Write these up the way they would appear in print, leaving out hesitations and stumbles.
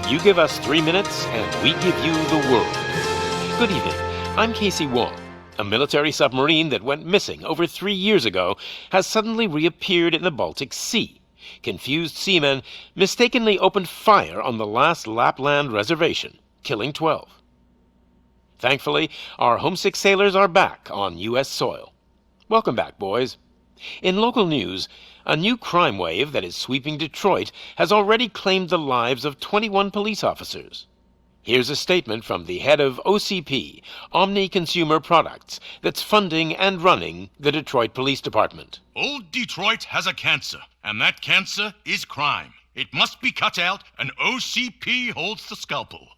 You give us 3 minutes, and we give you the world. Good evening. I'm Casey Wong. A military submarine that went missing over 3 years ago has suddenly reappeared in the Baltic Sea. Confused seamen mistakenly opened fire on the last Lapland reservation, killing 12. Thankfully, our homesick sailors are back on U.S. soil. Welcome back, boys. In local news, a new crime wave that is sweeping Detroit has already claimed the lives of 21 police officers. Here's a statement from the head of OCP, Omni Consumer Products, that's funding and running the Detroit Police Department. Old Detroit has a cancer, and that cancer is crime. It must be cut out, and OCP holds the scalpel.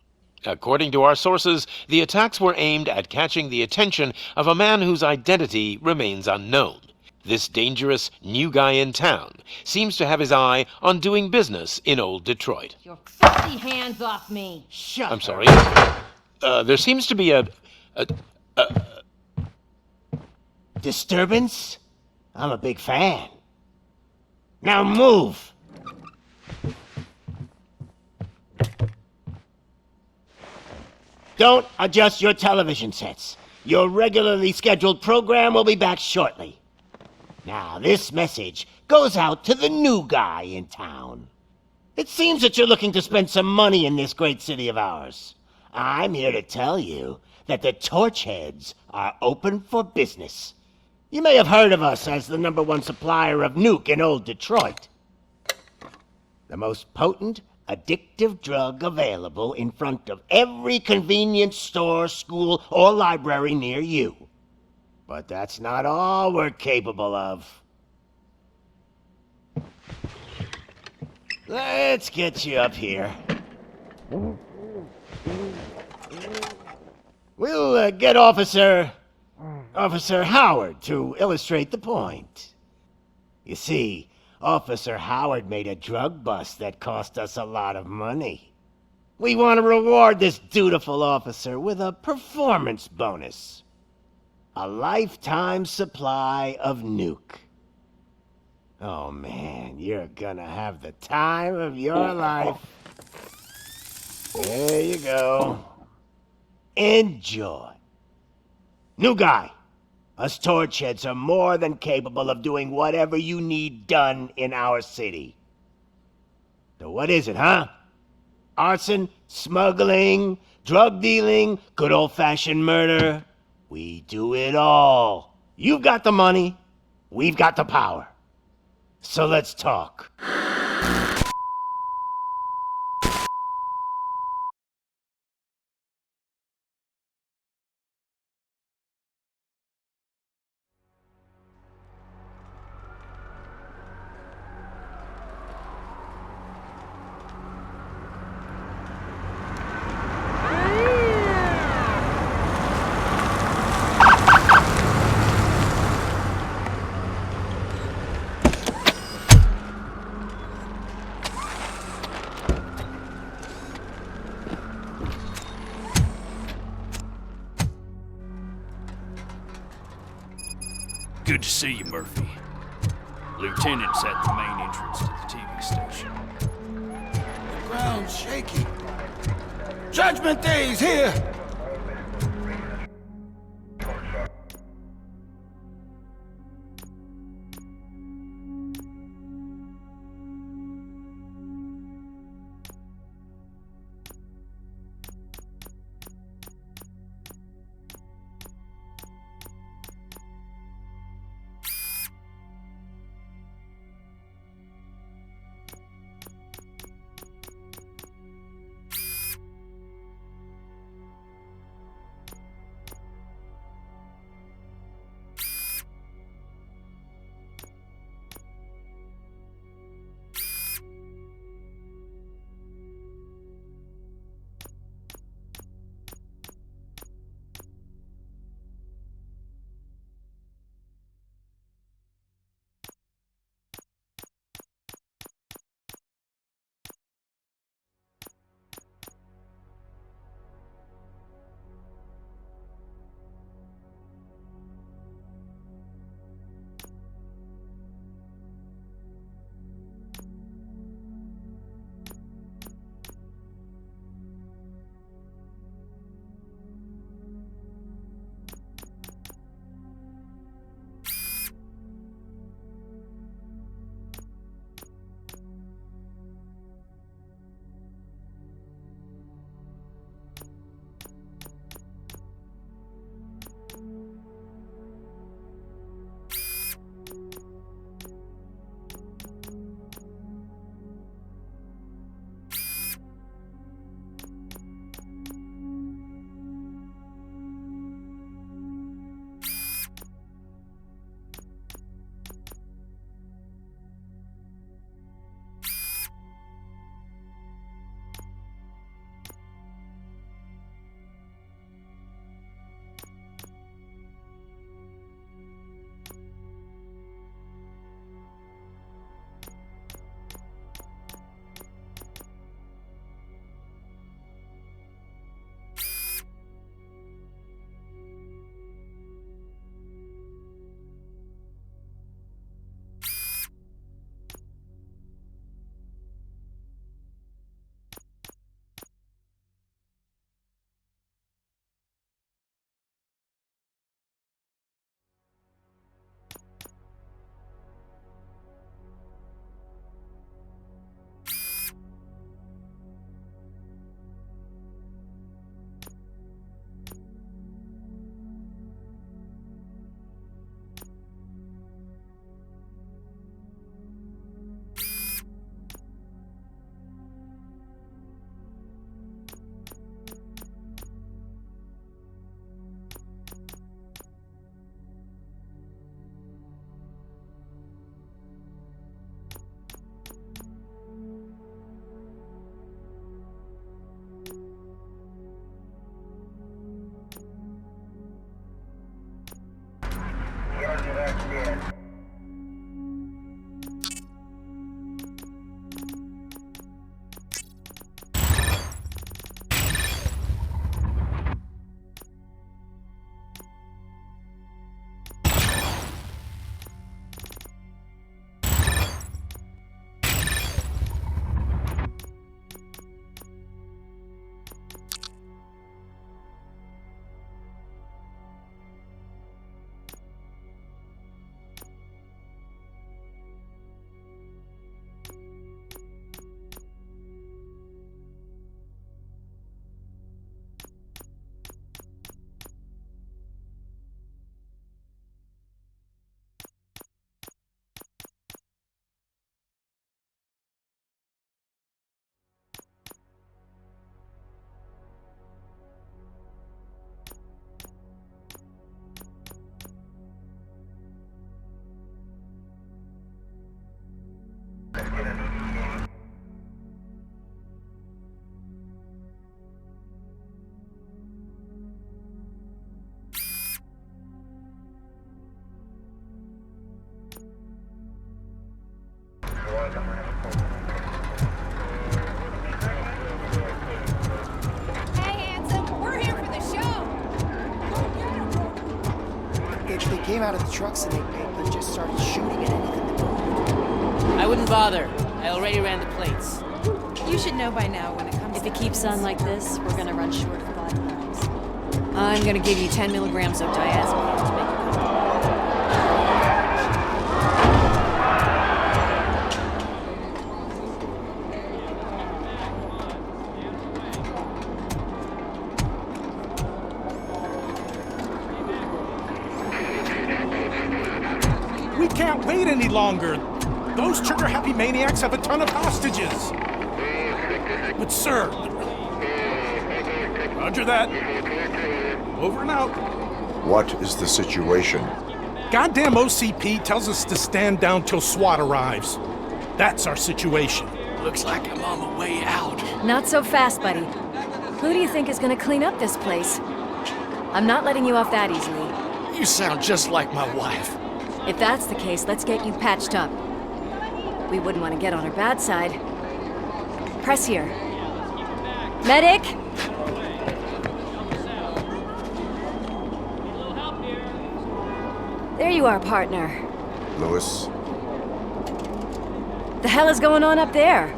According to our sources, the attacks were aimed at catching the attention of a man whose identity remains unknown. This dangerous new guy in town seems to have his eye on doing business in old Detroit. Your filthy hands off me! Shut I'm sorry. There seems to be a disturbance? I'm a big fan. Now move! Don't adjust your television sets. Your regularly scheduled program will be back shortly. Now, this message goes out to the new guy in town. It seems that you're looking to spend some money in this great city of ours. I'm here to tell you that the Torchheads are open for business. You may have heard of us as the #1 supplier of nuke in old Detroit. The most potent, addictive drug available in front of every convenience store, school, or library near you. But that's not all we're capable of. Let's get you up here. We'll get Officer Howard to illustrate the point. You see, Officer Howard made a drug bust that cost us a lot of money. We want to reward this dutiful officer with a performance bonus. A lifetime supply of nuke. Oh man, you're gonna have the time of your life. There you go. Enjoy. New guy. Us Torchheads are more than capable of doing whatever you need done in our city. So what is it, huh? Arson, smuggling, drug dealing, good old-fashioned murder. We do it all. You've got the money, we've got the power. So let's talk. Good to see you, Murphy. Lieutenant's at the main entrance to the TV station. The ground's shaking. Judgment Day's here! Hey, handsome, we're here for the show. They came out of the trucks and they just started shooting at anything that moved. I wouldn't bother. I already ran the plates. You should know by now when it comes If it keeps on like this, we're gonna run short of body parts. I'm gonna give you 10 milligrams of diazepam to make it We can't wait any longer. Those trigger-happy maniacs have a ton of hostages. But sir... Roger that. Over and out. What is the situation? Goddamn OCP tells us to stand down till SWAT arrives. That's our situation. Looks like I'm on the way out. Not so fast, buddy. Who do you think is gonna clean up this place? I'm not letting you off that easily. You sound just like my wife. If that's the case, let's get you patched up. We wouldn't want to get on her bad side. Press here. Medic! There you are, partner. Lewis? The hell is going on up there?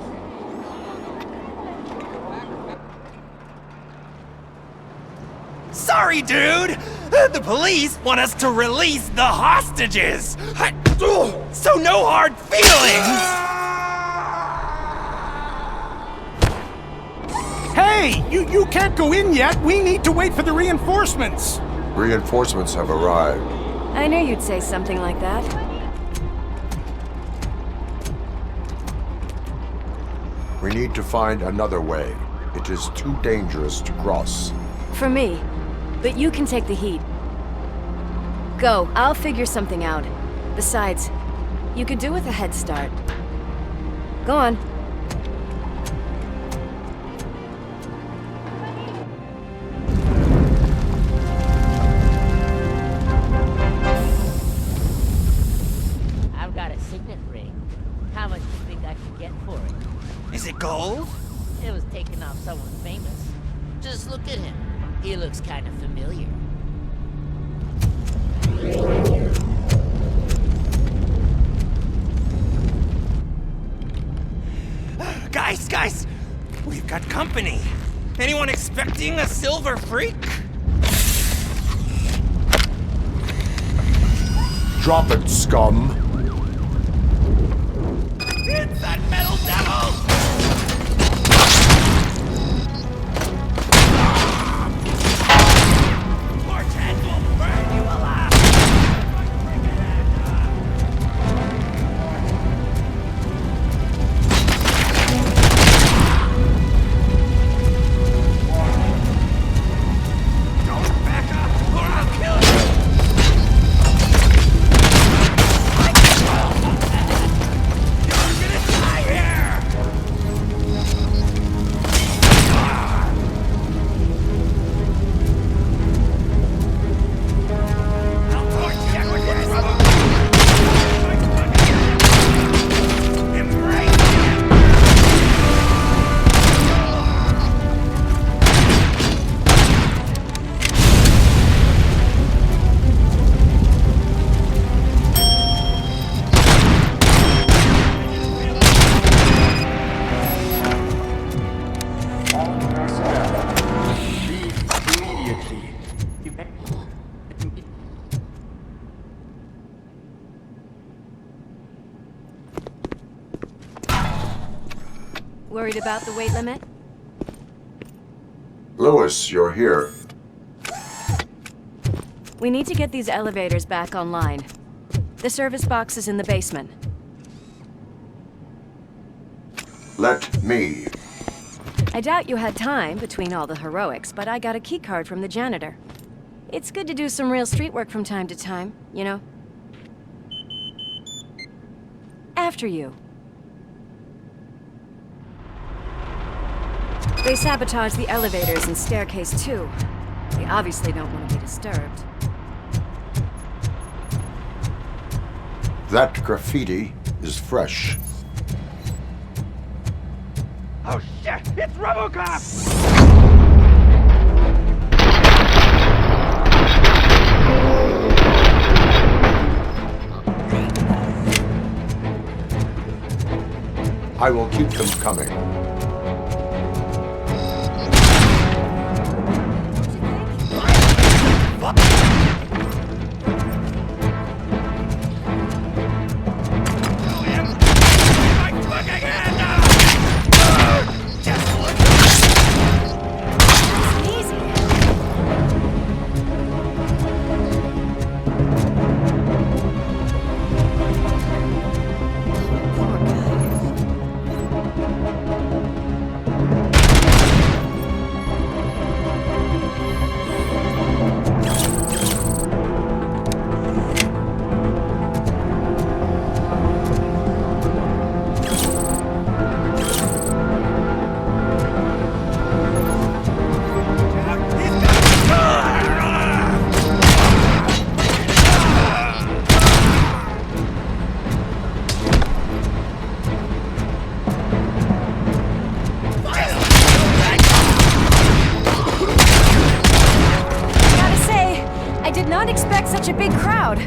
Sorry, dude! The police want us to release the hostages! So no hard feelings! Hey! You can't go in yet! We need to wait for the reinforcements! Reinforcements have arrived. I knew you'd say something like that. We need to find another way. It is too dangerous to cross. For me. But you can take the heat. Go, I'll figure something out. Besides, you could do with a head start. Go on. I've got a signet ring. How much do you think I can get for it? Is it gold? It was taken off someone famous. Just look at him. He looks kind of familiar. Guys! We've got company. Anyone expecting a silver freak? Drop it, scum! It's that metal devil! Worried about the weight limit? Lewis, you're here. We need to get these elevators back online. The service box is in the basement. Let me. I doubt you had time between all the heroics, but I got a keycard from the janitor. It's good to do some real street work from time to time, you know? After you. They sabotaged the elevators and staircase too. They obviously don't want to be disturbed. That graffiti is fresh. Oh shit! It's Robocop! I will keep them coming. Such a big crowd.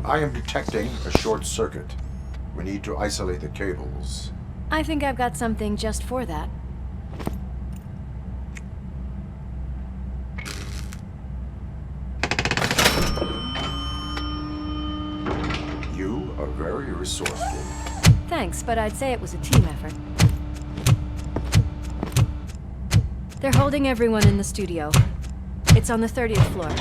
I am detecting a short circuit. We need to isolate the cables. I think I've got something just for that. You are very resourceful. Thanks, but I'd say it was a team effort. They're holding everyone in the studio. It's on the 30th floor.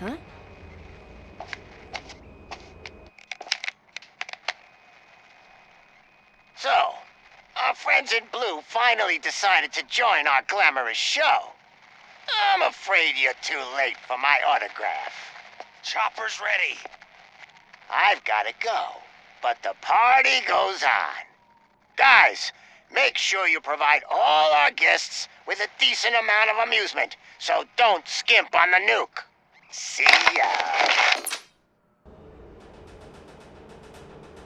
Huh? So, our friends in blue finally decided to join our glamorous show. I'm afraid you're too late for my autograph. Chopper's ready. I've gotta go, but the party goes on. Guys, make sure you provide all our guests with a decent amount of amusement, so don't skimp on the nuke. See ya.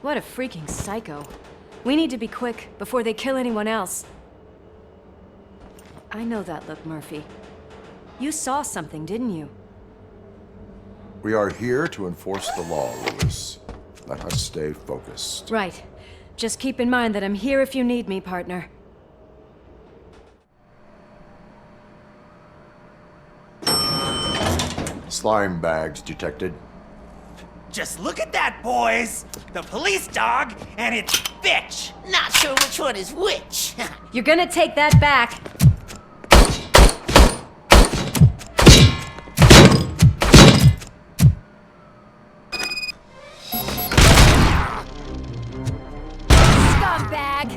What a freaking psycho. We need to be quick before they kill anyone else. I know that look, Murphy. You saw something, didn't you? We are here to enforce the law, Lewis. Let us stay focused. Right. Just keep in mind that I'm here if you need me, partner. Slime bags detected. Just look at that, boys! The police dog and its bitch! Not sure which one is which. You're gonna take that back. bag.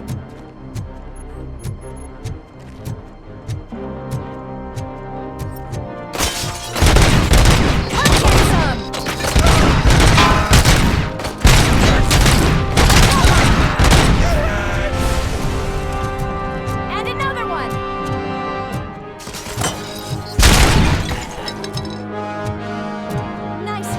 And another one. Nice.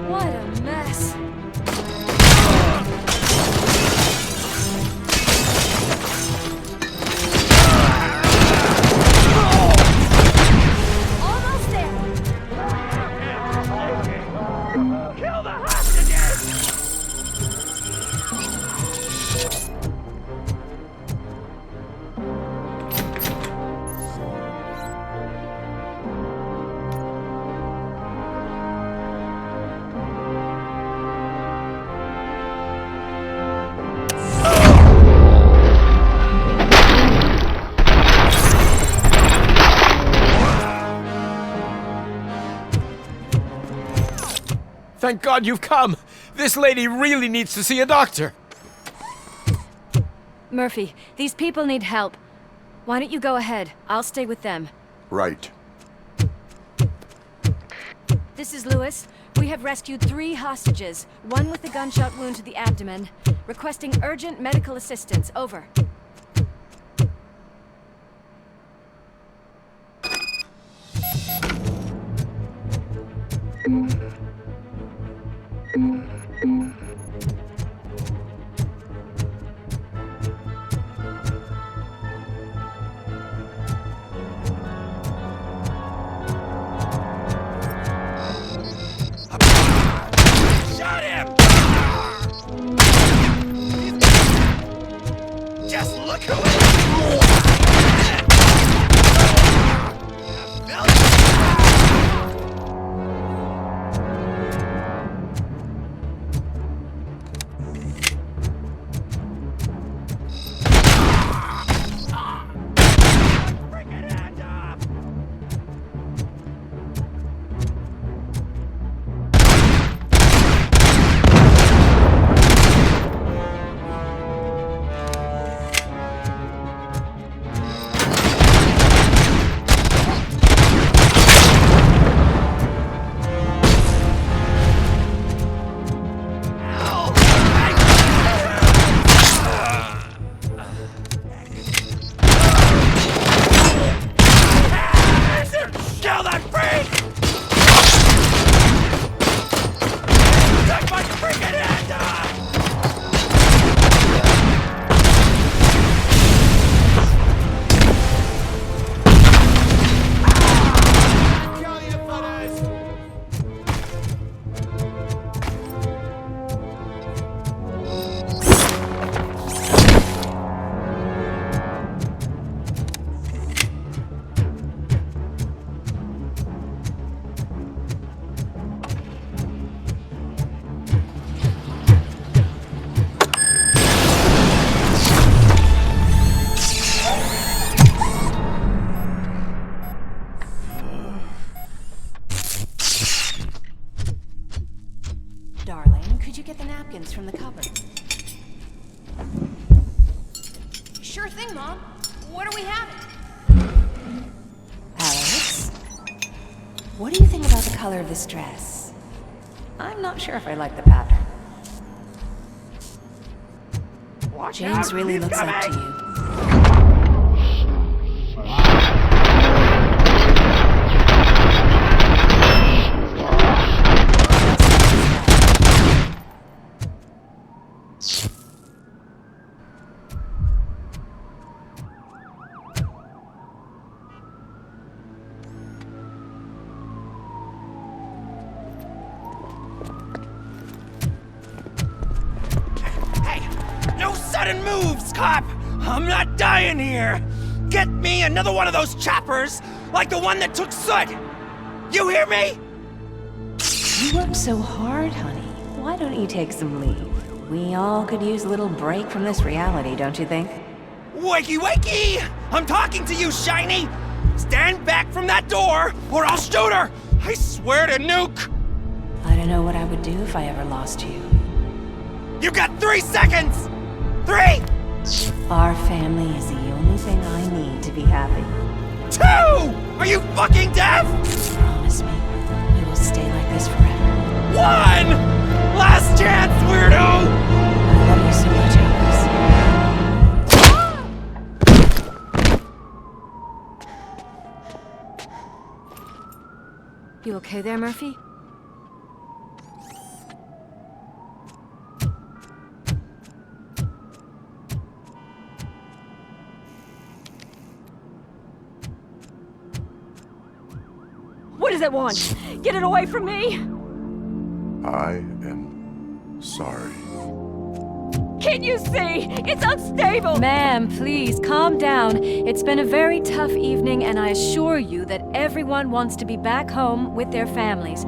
What a mess. Almost there. Kill the hostages! Thank God you've come! This lady really needs to see a doctor! Murphy, these people need help. Why don't you go ahead? I'll stay with them. Right. This is Lewis. We have rescued 3 hostages, one with a gunshot wound to the abdomen. Requesting urgent medical assistance. Over. Shot him! Just look who it Kill that freak! Take my freaking hand off! Kill you for this! Darling, could you get the napkins from the cupboard? Sure thing, Mom. What are we having? Alex? What do you think about the color of this dress? I'm not sure if I like the pattern. James really looks up to you. No sudden moves, cop! I'm not dying here! Get me another one of those choppers, like the one that took Soot! You hear me? You work so hard, honey. Why don't you take some leave? We all could use a little break from this reality, don't you think? Wakey, wakey! I'm talking to you, Shiny! Stand back from that door, or I'll shoot her! I swear to nuke! I don't know what I would do if I ever lost you. You got 3 seconds! 3! Our family is the only thing I need to be happy. 2! Are you fucking deaf? Promise me, we will stay like this forever. 1! Last chance, weirdo! I love you so much, Alice. You okay there, Murphy? What does it want? Get it away from me! I am sorry. Can't you see? It's unstable! Ma'am, please, calm down. It's been a very tough evening, and I assure you that everyone wants to be back home with their families.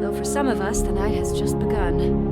Though for some of us, the night has just begun.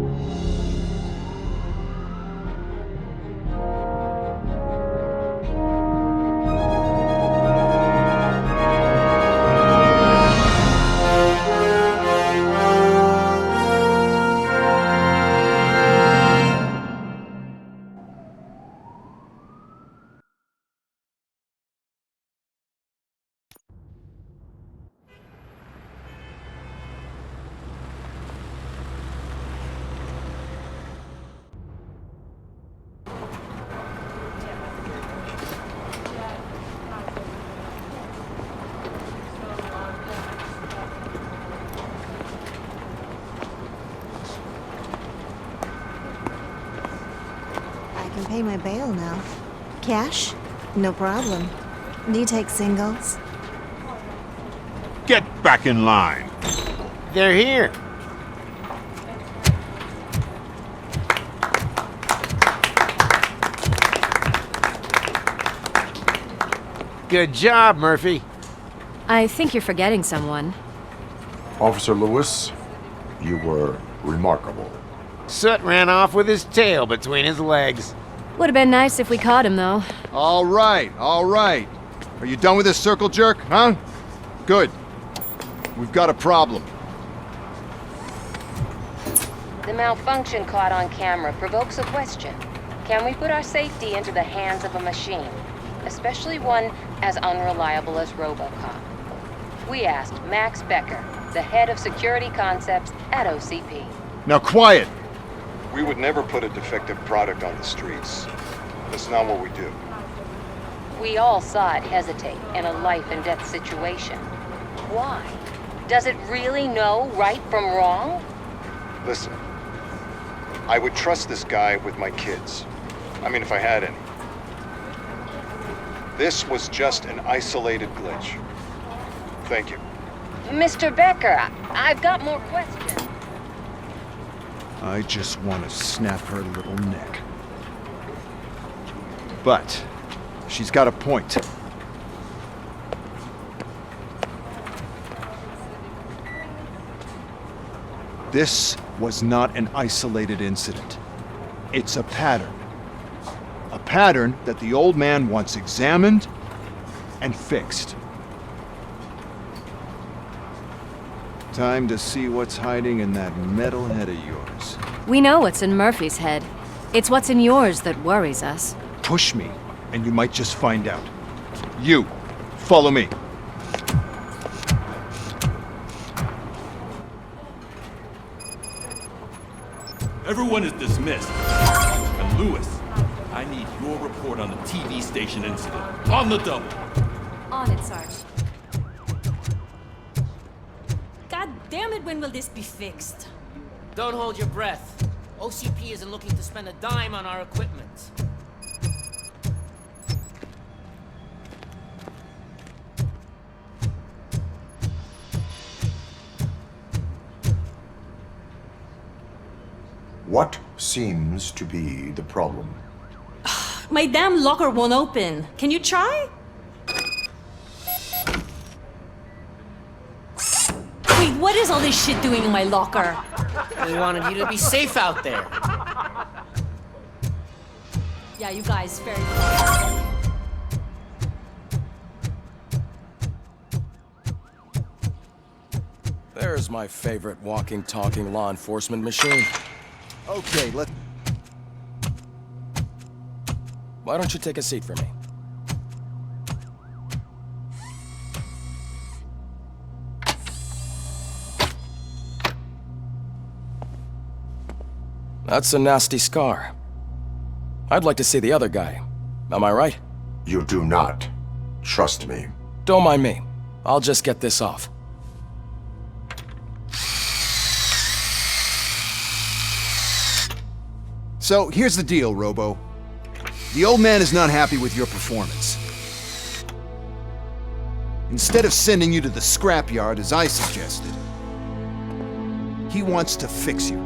I can pay my bail now. Cash? No problem. Do you take singles? Get back in line. They're here. Good job, Murphy. I think you're forgetting someone. Officer Lewis, you were remarkable. Soot ran off with his tail between his legs. Would have been nice if we caught him, though. All right, all right. Are you done with this circle jerk, huh? Good. We've got a problem. The malfunction caught on camera provokes a question. Can we put our safety into the hands of a machine, especially one as unreliable as Robocop? We asked Max Becker, the head of security concepts at OCP. Now quiet! We would never put a defective product on the streets. That's not what we do. We all saw it hesitate in a life and death situation. Why? Does it really know right from wrong? Listen, I would trust this guy with my kids. I mean, if I had any. This was just an isolated glitch. Thank you. Mr. Becker, I've got more questions. I just want to snap her little neck. But she's got a point. This was not an isolated incident. It's a pattern. A pattern that the old man wants examined and fixed. Time to see what's hiding in that metal head of yours. We know what's in Murphy's head. It's what's in yours that worries us. Push me, and you might just find out. You, follow me. Everyone is dismissed. And Lewis, I need your report on the TV station incident. On the double. On it, Sarge. God damn it, when will this be fixed? Don't hold your breath. OCP isn't looking to spend a dime on our equipment. What seems to be the problem? My damn locker won't open. Can you try? Wait, what is all this shit doing in my locker? We wanted you to be safe out there. Yeah, you guys, very good. There's my favorite walking, talking law enforcement machine. Okay, Why don't you take a seat for me? That's a nasty scar. I'd like to see the other guy. Am I right? You do not. Trust me. Don't mind me. I'll just get this off. So, here's the deal, Robo. The old man is not happy with your performance. Instead of sending you to the scrapyard, as I suggested, he wants to fix you.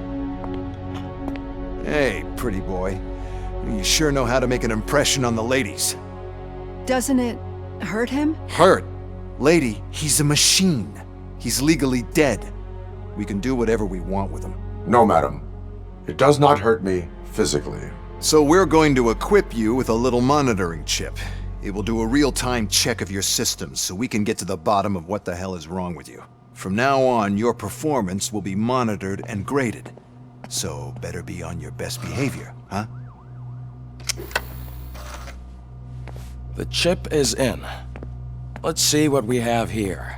Hey, pretty boy. You sure know how to make an impression on the ladies. Doesn't it hurt him? Hurt? Lady, he's a machine. He's legally dead. We can do whatever we want with him. No, madam. It does not hurt me physically. So we're going to equip you with a little monitoring chip. It will do a real-time check of your systems so we can get to the bottom of what the hell is wrong with you. From now on, your performance will be monitored and graded. So better be on your best behavior, huh? The chip is in. Let's see what we have here.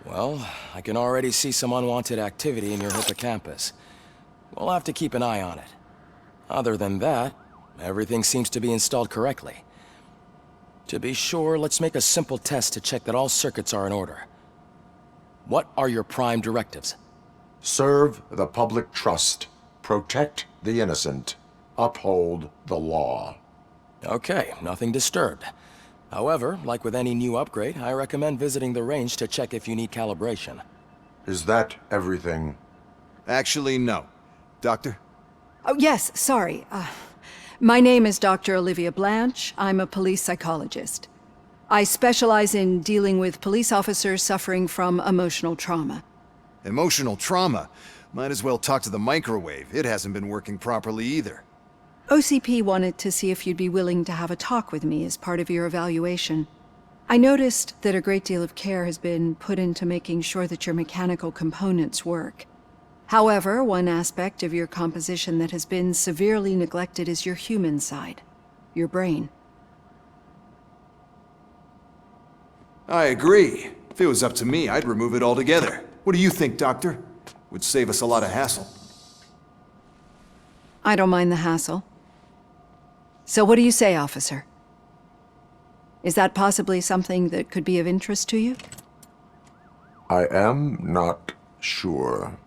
Well, I can already see some unwanted activity in your hippocampus. We'll have to keep an eye on it. Other than that, everything seems to be installed correctly. To be sure, let's make a simple test to check that all circuits are in order. What are your prime directives? Serve the public trust. Protect the innocent. Uphold the law. Okay, nothing disturbed. However, like with any new upgrade, I recommend visiting the range to check if you need calibration. Is that everything? Actually, no. Doctor? Oh, yes, sorry. My name is Dr. Olivia Blanche. I'm a police psychologist. I specialize in dealing with police officers suffering from emotional trauma. Emotional trauma? Might as well talk to the microwave. It hasn't been working properly either. OCP wanted to see if you'd be willing to have a talk with me as part of your evaluation. I noticed that a great deal of care has been put into making sure that your mechanical components work. However, one aspect of your composition that has been severely neglected is your human side, your brain. I agree. If it was up to me, I'd remove it altogether. What do you think, Doctor? Would save us a lot of hassle. I don't mind the hassle. So what do you say, officer? Is that possibly something that could be of interest to you? I am not sure.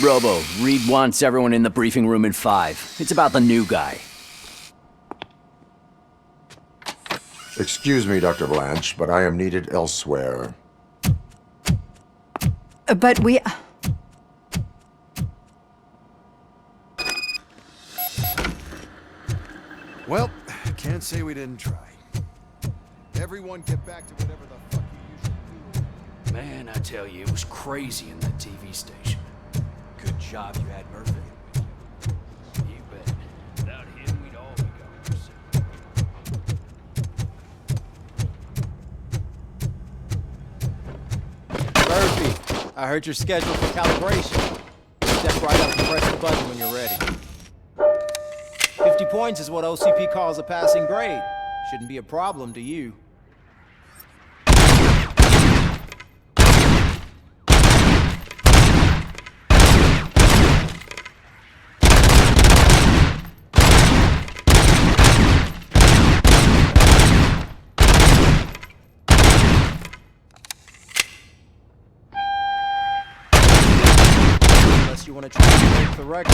Robo, Reed wants everyone in the briefing room in 5. It's about the new guy. Excuse me, Dr. Blanche, but I am needed elsewhere. But we... Well, can't say we didn't try. Everyone get back to whatever the fuck you usually do. Man, I tell you, it was crazy in that TV station. Good job you had Murphy. You bet. Without him, we'd all be Murphy, I heard you're scheduled for calibration. Step right up and press the button when you're ready. 50 points is what OCP calls a passing grade. Shouldn't be a problem to you. Unless you want to try to break the record.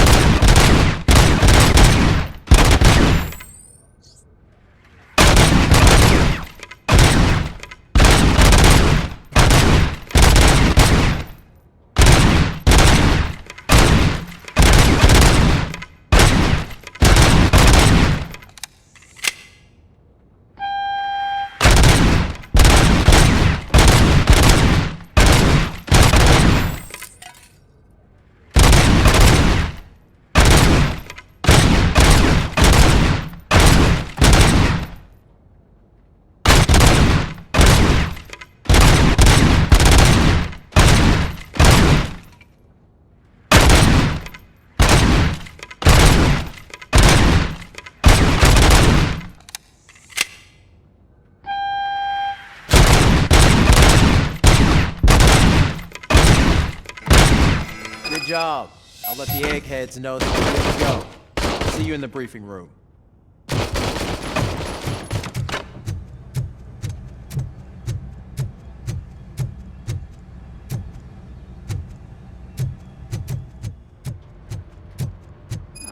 Good job. I'll let the eggheads know that you're good to go. See you in the briefing room.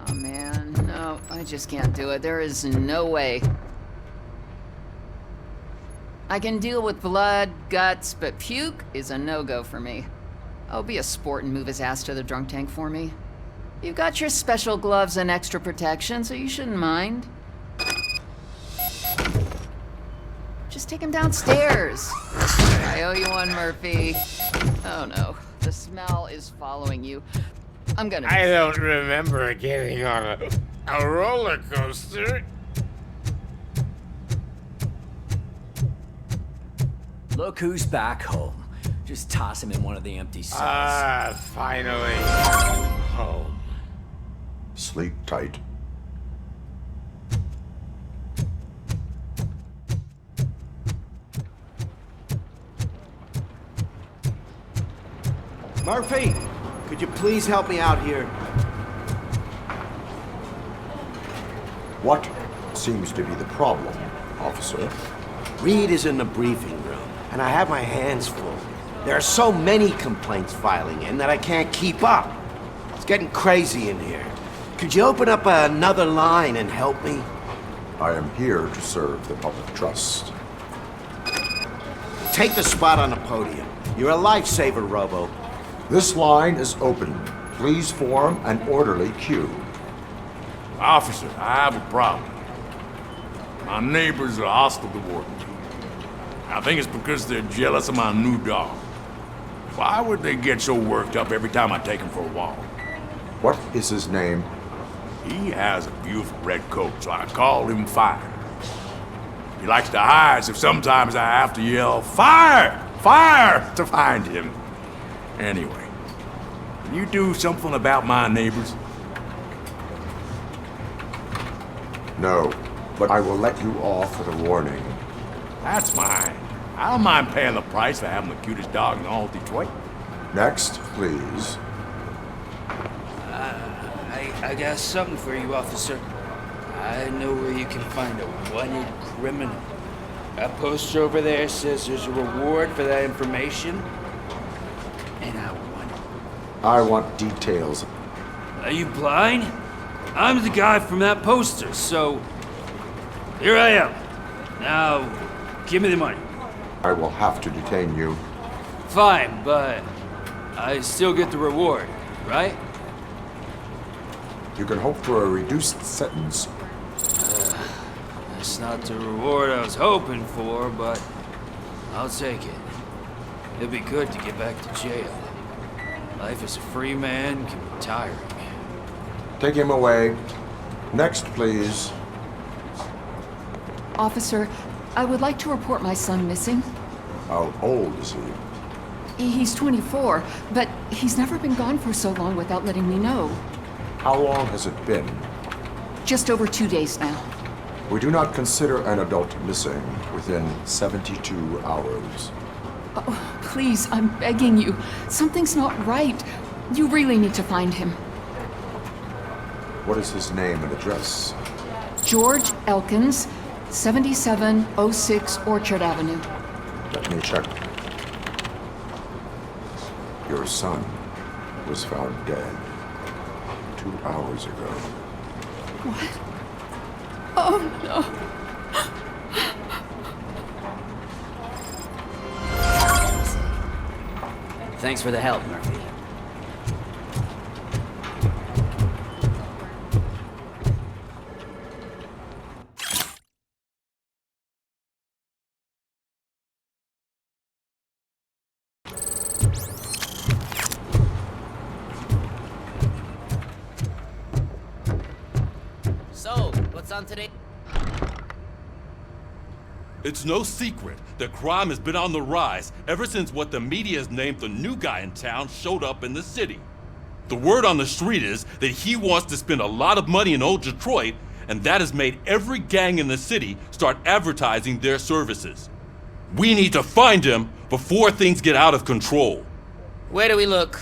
Oh man, no, I just can't do it. There is no way. I can deal with blood, guts, but puke is a no-go for me. Oh, be a sport and move his ass to the drunk tank for me. You got your special gloves and extra protection, so you shouldn't mind. Just take him downstairs. I owe you one, Murphy. Oh no, the smell is following you. I'm gonna... I don't remember getting on a roller coaster. Look who's back home. Just toss him in one of the empty cells. Ah, finally. Home. Sleep tight. Murphy, could you please help me out here? What seems to be the problem, officer? Reed is in the briefing room, and I have my hands full. There are so many complaints filing in that I can't keep up. It's getting crazy in here. Could you open up another line and help me? I am here to serve the public trust. Take the spot on the podium. You're a lifesaver, Robo. This line is open. Please form an orderly queue. Officer, I have a problem. My neighbors are hostile toward me. I think it's because they're jealous of my new dog. Why would they get so worked up every time I take him for a walk? What is his name? He has a beautiful red coat, so I call him Fire. He likes to hide, so sometimes I have to yell, "Fire! Fire!" to find him. Anyway, can you do something about my neighbors? No, but I will let you off with a warning. That's fine. I don't mind paying the price for having the cutest dog in all Detroit. Next, please. I got something for you, officer. I know where you can find a wanted criminal. That poster over there says there's a reward for that information. And I want it. I want details. Are you blind? I'm the guy from that poster, so... Here I am. Now, give me the money. I will have to detain you. Fine, but I still get the reward, right? You can hope for a reduced sentence. That's not the reward I was hoping for, but I'll take it. It'd be good to get back to jail. Life as a free man can be tiring. Take him away. Next, please. Officer, I would like to report my son missing. How old is he? He's 24, but he's never been gone for so long without letting me know. How long has it been? Just over 2 days now. We do not consider an adult missing within 72 hours. Oh, please, I'm begging you. Something's not right. You really need to find him. What is his name and address? George Elkins, 7706 Orchard Avenue. Let me check. Your son was found dead 2 hours ago. What? Oh, no. Thanks for the help, Murphy. So, what's on today? It's no secret that crime has been on the rise ever since what the media has named the new guy in town showed up in the city. The word on the street is that he wants to spend a lot of money in old Detroit, and that has made every gang in the city start advertising their services. We need to find him before things get out of control. Where do we look?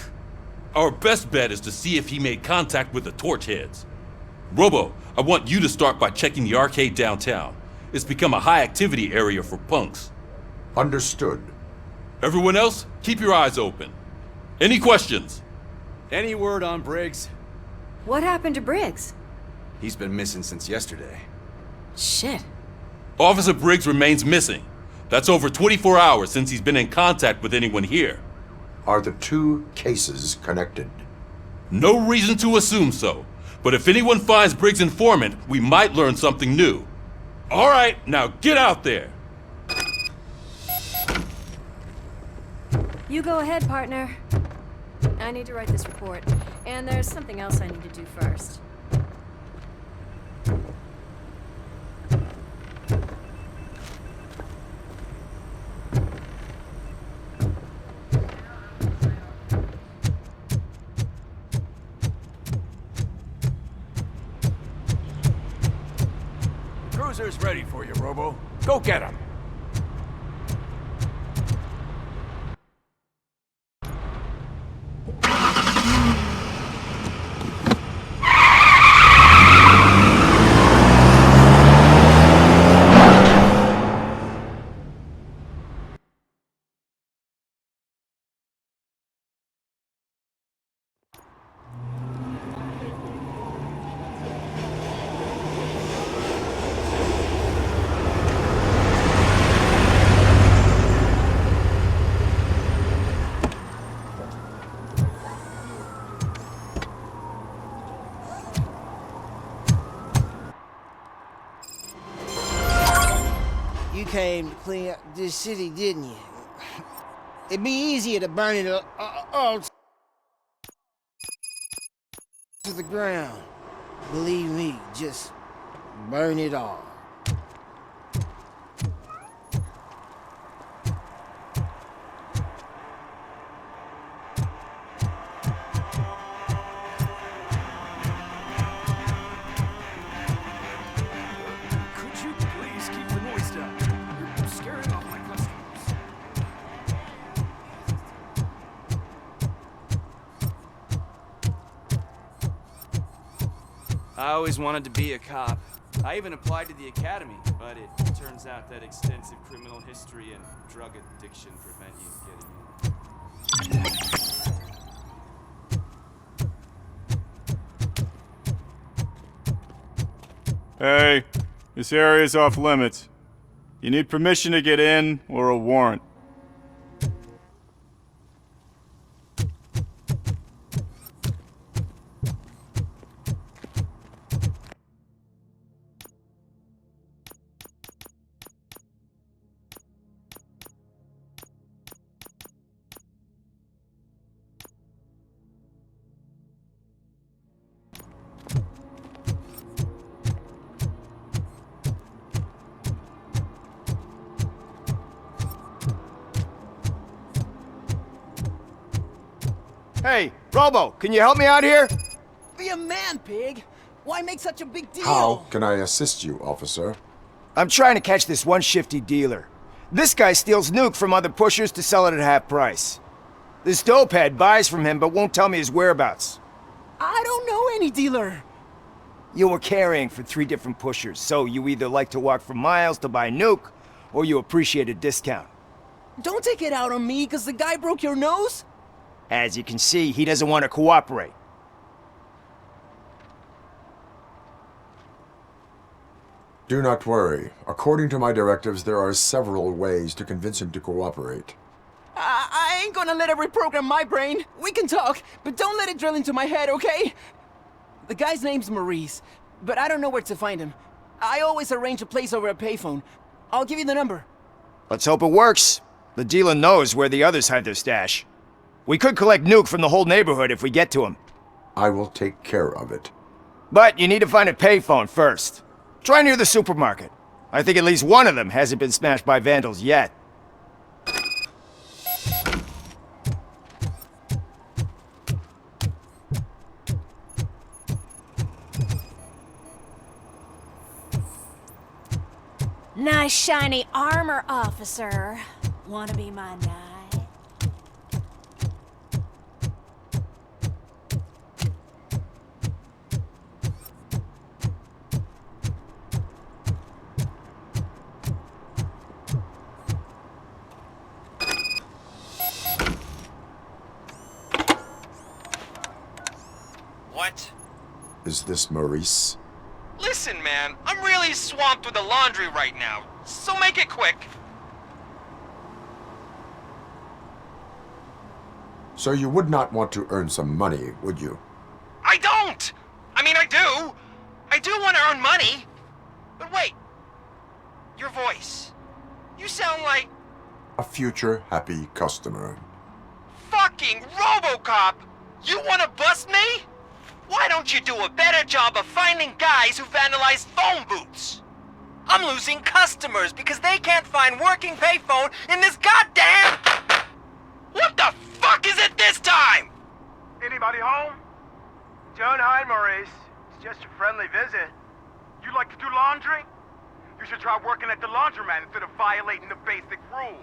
Our best bet is to see if he made contact with the Torchheads. Robo, I want you to start by checking the arcade downtown. It's become a high-activity area for punks. Understood. Everyone else, keep your eyes open. Any questions? Any word on Briggs? What happened to Briggs? He's been missing since yesterday. Shit. Officer Briggs remains missing. That's over 24 hours since he's been in contact with anyone here. Are the two cases connected? No reason to assume so. But if anyone finds Briggs' informant, we might learn something new. All right, now get out there. You go ahead, partner. I need to write this report, and there's something else I need to do first. Cruiser's ready for you, Robo. Go get him. You came to clean up this city, didn't you? It'd be easier to burn it all to the ground. Believe me, just burn it all. Could you please keep the noise down? You're scaring off my customers. I always wanted to be a cop. I even applied to the academy, but it turns out that extensive criminal history and drug addiction prevent you getting in. Hey, this area's off limits. You need permission to get in or a warrant. Hey, Robo, can you help me out here? Be a man, pig! Why make such a big deal? How can I assist you, officer? I'm trying to catch this one shifty dealer. This guy steals nuke from other pushers to sell it at half price. This dopehead buys from him but won't tell me his whereabouts. I don't know any dealer. You were carrying for 3 different pushers, so you either like to walk for miles to buy nuke, or you appreciate a discount. Don't take it out on me, because the guy broke your nose? As you can see, he doesn't want to cooperate. Do not worry. According to my directives, there are several ways to convince him to cooperate. I ain't gonna let it reprogram my brain. We can talk, but don't let it drill into my head, okay? The guy's name's Maurice, but I don't know where to find him. I always arrange a place over a payphone. I'll give you the number. Let's hope it works. The dealer knows where the others hide their stash. We could collect nuke from the whole neighborhood if we get to him. I will take care of it. But you need to find a payphone first. Try near the supermarket. I think at least one of them hasn't been smashed by vandals yet. Nice shiny armor, officer. Wanna be my knight? What? Is this Maurice? Listen, man, I'm really swamped with the laundry right now, so make it quick. So you would not want to earn some money, would you? I don't! I mean, I do! I do want to earn money! But wait, your voice. You sound like... A future happy customer. fucking Robocop! You want to bust me? Why don't you do a better job of finding guys who vandalize phone booths? I'm losing customers because they can't find working payphone in this goddamn... What the fuck is it this time? Anybody home? Don't hide, Maurice. It's just a friendly visit. You like to do laundry? You should try working at the laundromat instead of violating the basic rules.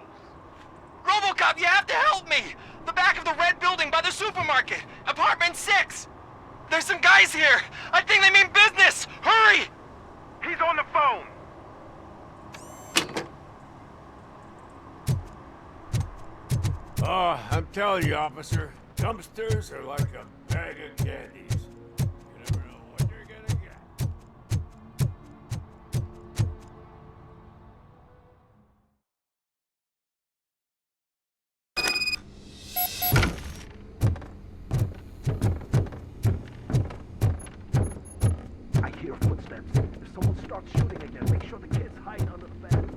Robocop, you have to help me! The back of the red building by the supermarket. Apartment 6. There's some guys here. I think they mean business. Hurry! He's on the phone. Oh, I'm telling you, officer, dumpsters are like a bag of candies. You never know what you're gonna get. I hear footsteps. If someone starts shooting again, make sure the kids hide under the bed.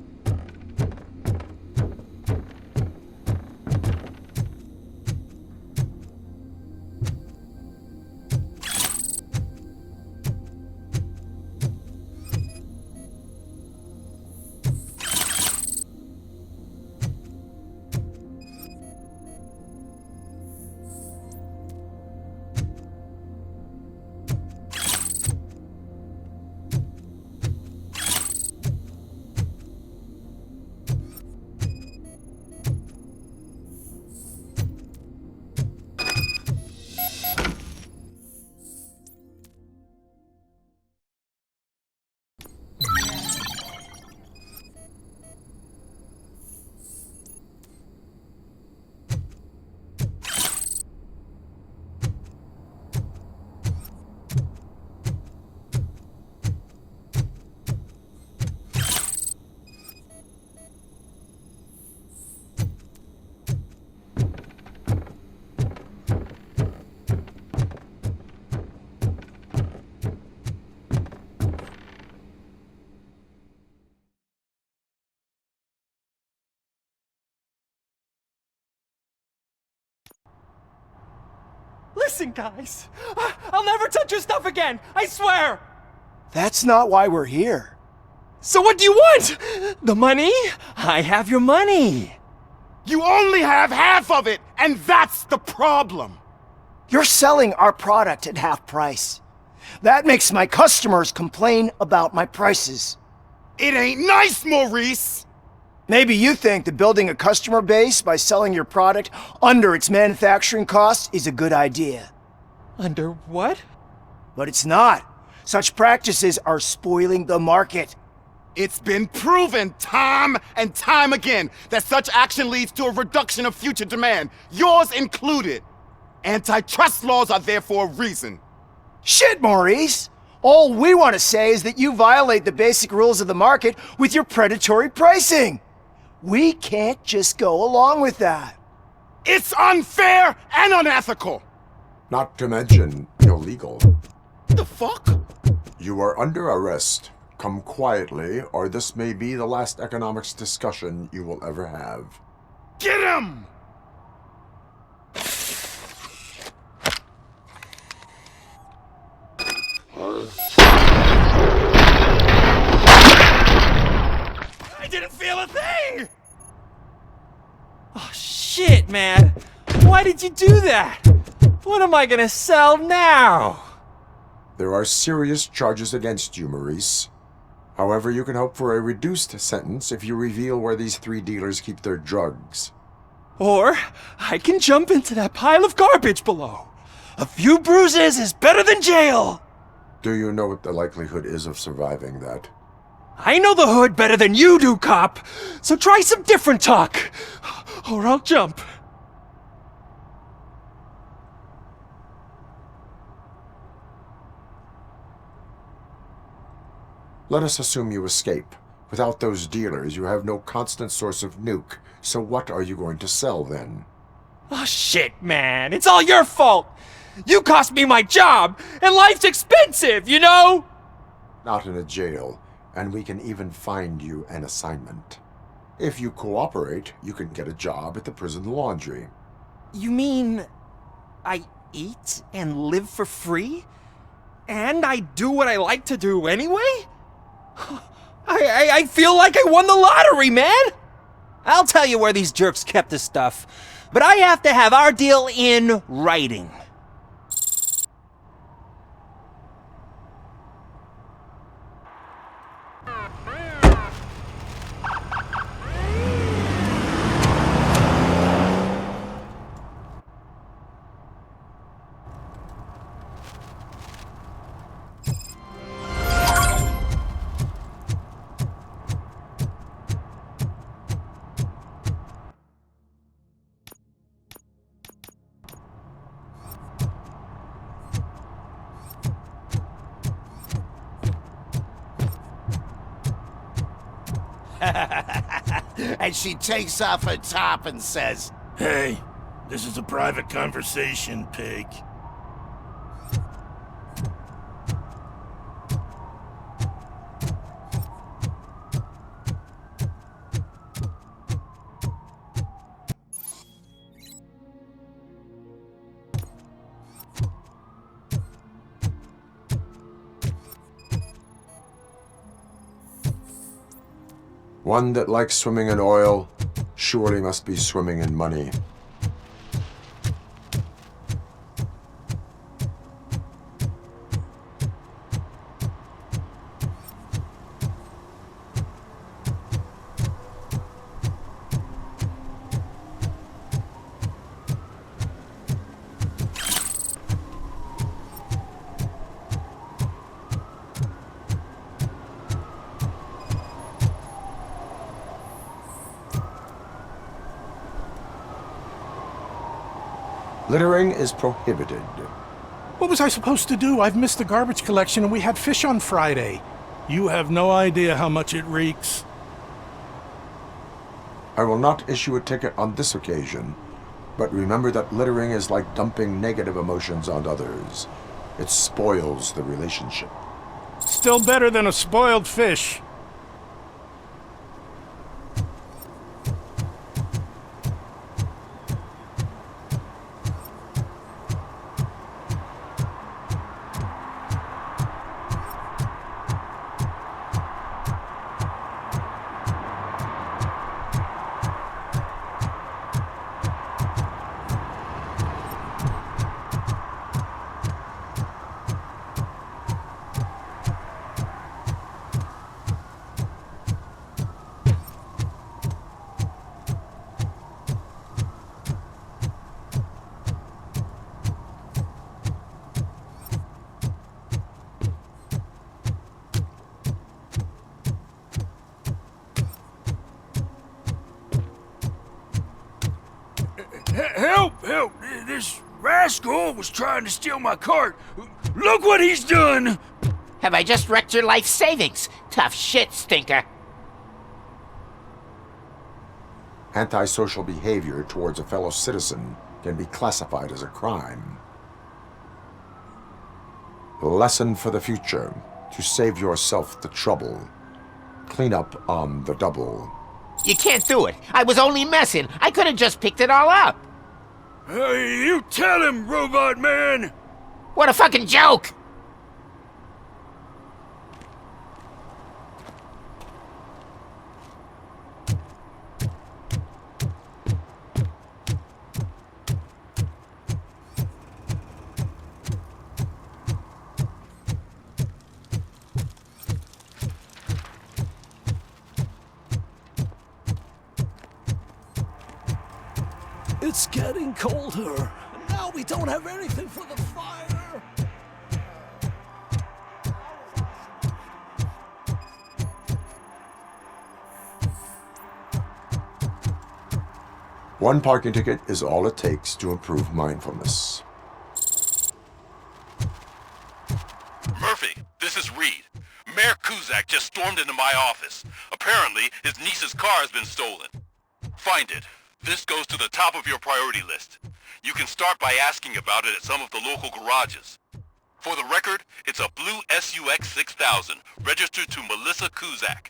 Listen, guys. I'll never touch your stuff again. I swear. That's not why we're here. So what do you want? The money? I have your money. You only have half of it, and that's the problem. You're selling our product at half price. That makes my customers complain about my prices. It ain't nice, Maurice! Maybe you think that building a customer base by selling your product under its manufacturing costs is a good idea. Under what? But it's not. Such practices are spoiling the market. It's been proven time and time again that such action leads to a reduction of future demand, yours included. Antitrust laws are there for a reason. Shit, Maurice! All we want to say is that you violate the basic rules of the market with your predatory pricing. We can't just go along with that. It's unfair and unethical! Not to mention illegal. The fuck? You are under arrest. Come quietly, or this may be the last economics discussion you will ever have. Get him! I didn't feel a thing! Oh, shit, man. Why did you do that? What am I gonna sell now? There are serious charges against you, Maurice. However, you can hope for a reduced sentence if you reveal where these 3 dealers keep their drugs. Or I can jump into that pile of garbage below. A few bruises is better than jail. Do you know what the likelihood is of surviving that? I know the hood better than you do, cop. So try some different talk, or I'll jump. Let us assume you escape. Without those dealers, you have no constant source of nuke. So what are you going to sell then? Oh shit, man. It's all your fault. You cost me my job, and life's expensive, you know? Not in a jail, and we can even find you an assignment. If you cooperate, you can get a job at the prison laundry. You mean I eat and live for free? And I do what I like to do anyway? I feel like I won the lottery, man! I'll tell you where these jerks kept the stuff, but I have to have our deal in writing. And she takes off her top and says, "Hey, this is a private conversation, pig." One that likes swimming in oil surely must be swimming in money. Littering is prohibited. What was I supposed to do? I've missed the garbage collection and we had fish on Friday. You have no idea how much it reeks. I will not issue a ticket on this occasion, but remember that littering is like dumping negative emotions on others. It spoils the relationship. Still better than a spoiled fish. rascal was trying to steal my cart. Look what he's done! Have I just wrecked your life savings? Tough shit, stinker. Antisocial behavior towards a fellow citizen can be classified as a crime. Lesson for the future: to save yourself the trouble. Clean up on the double. You can't do it. I was only messing. I could have just picked it all up. Hey, you tell him, Robot Man! What a fucking joke! It's getting colder, and now we don't have anything for the fire. One parking ticket is all it takes to improve mindfulness. Murphy, this is Reed. Mayor Kuzak just stormed into my office. Apparently, his niece's car has been stolen. Find it. This goes to the top of your priority list. You can start by asking about it at some of the local garages. For the record, it's a blue SUX 6000, registered to Melissa Kuzak.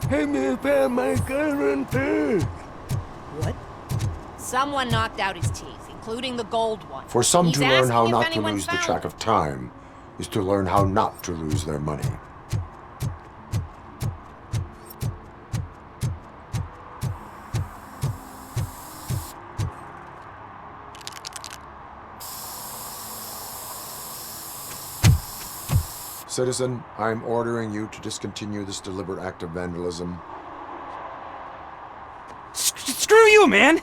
Hey, me found my gun too. What? Someone knocked out his teeth, including the gold one. For some, He's to learn how asking if not to anyone lose the found track of time is to learn how not to lose their money. Citizen, I'm ordering you to discontinue this deliberate act of vandalism. Screw you, man!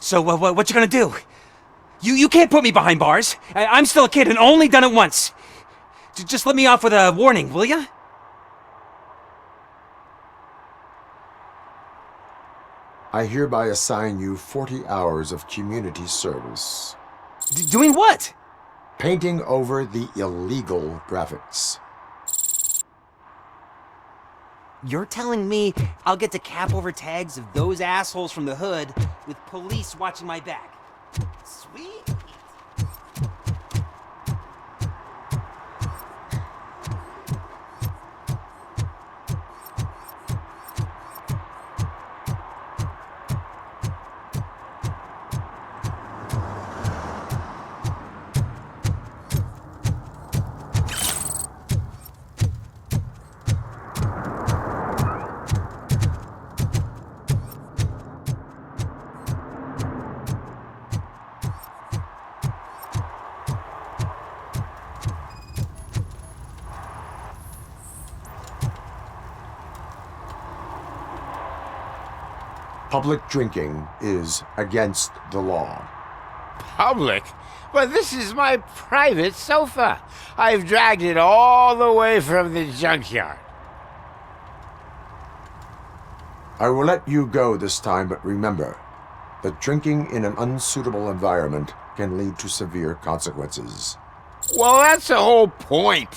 So, what you gonna do? You can't put me behind bars. I'm still a kid and only done it once. Just let me off with a warning, will ya? I hereby assign you 40 hours of community service. Doing what? Painting over the illegal graphics. You're telling me I'll get to cap over tags of those assholes from the hood with police watching my back? Sweet. Public drinking is against the law. Public? But this is my private sofa. I've dragged it all the way from the junkyard. I will let you go this time, but remember that drinking in an unsuitable environment can lead to severe consequences. Well, that's the whole point.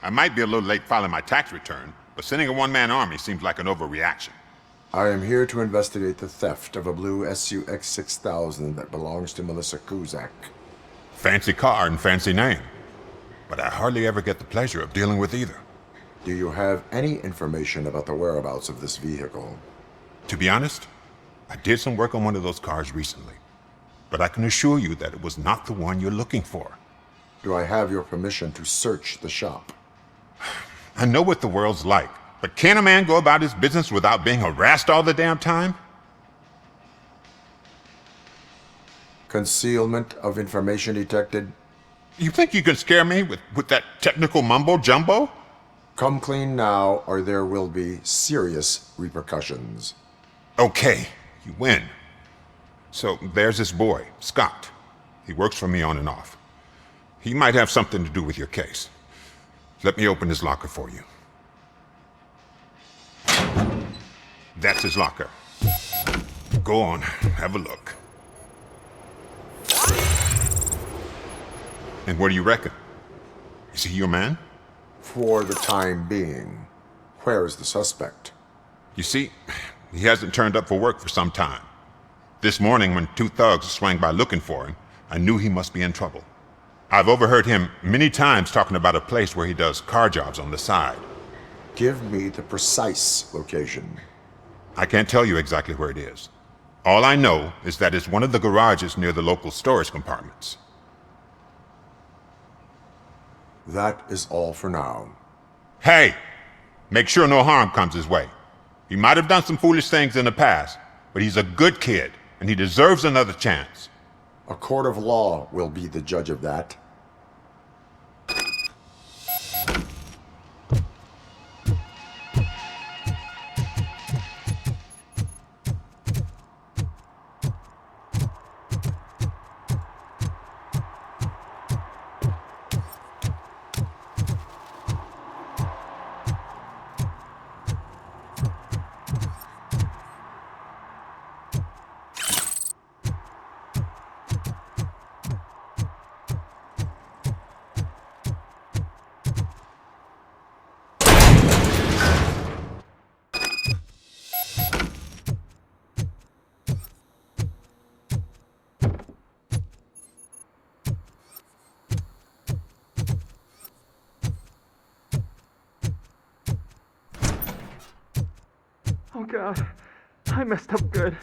I might be a little late filing my tax return, but sending a one-man army seems like an overreaction. I am here to investigate the theft of a blue SUX 6000 that belongs to Melissa Kuzak. Fancy car and fancy name, but I hardly ever get the pleasure of dealing with either. Do you have any information about the whereabouts of this vehicle? To be honest, I did some work on one of those cars recently, but I can assure you that it was not the one you're looking for. Do I have your permission to search the shop? I know what the world's like, but can a man go about his business without being harassed all the damn time? Concealment of information detected. You think you can scare me with that technical mumbo-jumbo? Come clean now, or there will be serious repercussions. Okay, you win. So there's this boy, Scott. He works for me on and off. He might have something to do with your case. Let me open his locker for you. That's his locker. Go on, have a look. And what do you reckon? Is he your man? For the time being. Where is the suspect? You see, he hasn't turned up for work for some time. This morning, when two thugs swang by looking for him, I knew he must be in trouble. I've overheard him many times talking about a place where he does car jobs on the side. Give me the precise location. I can't tell you exactly where it is. All I know is that it's one of the garages near the local storage compartments. That is all for now. Hey! Make sure no harm comes his way. He might have done some foolish things in the past, but he's a good kid, and he deserves another chance. A court of law will be the judge of that. Oh God, I messed up good.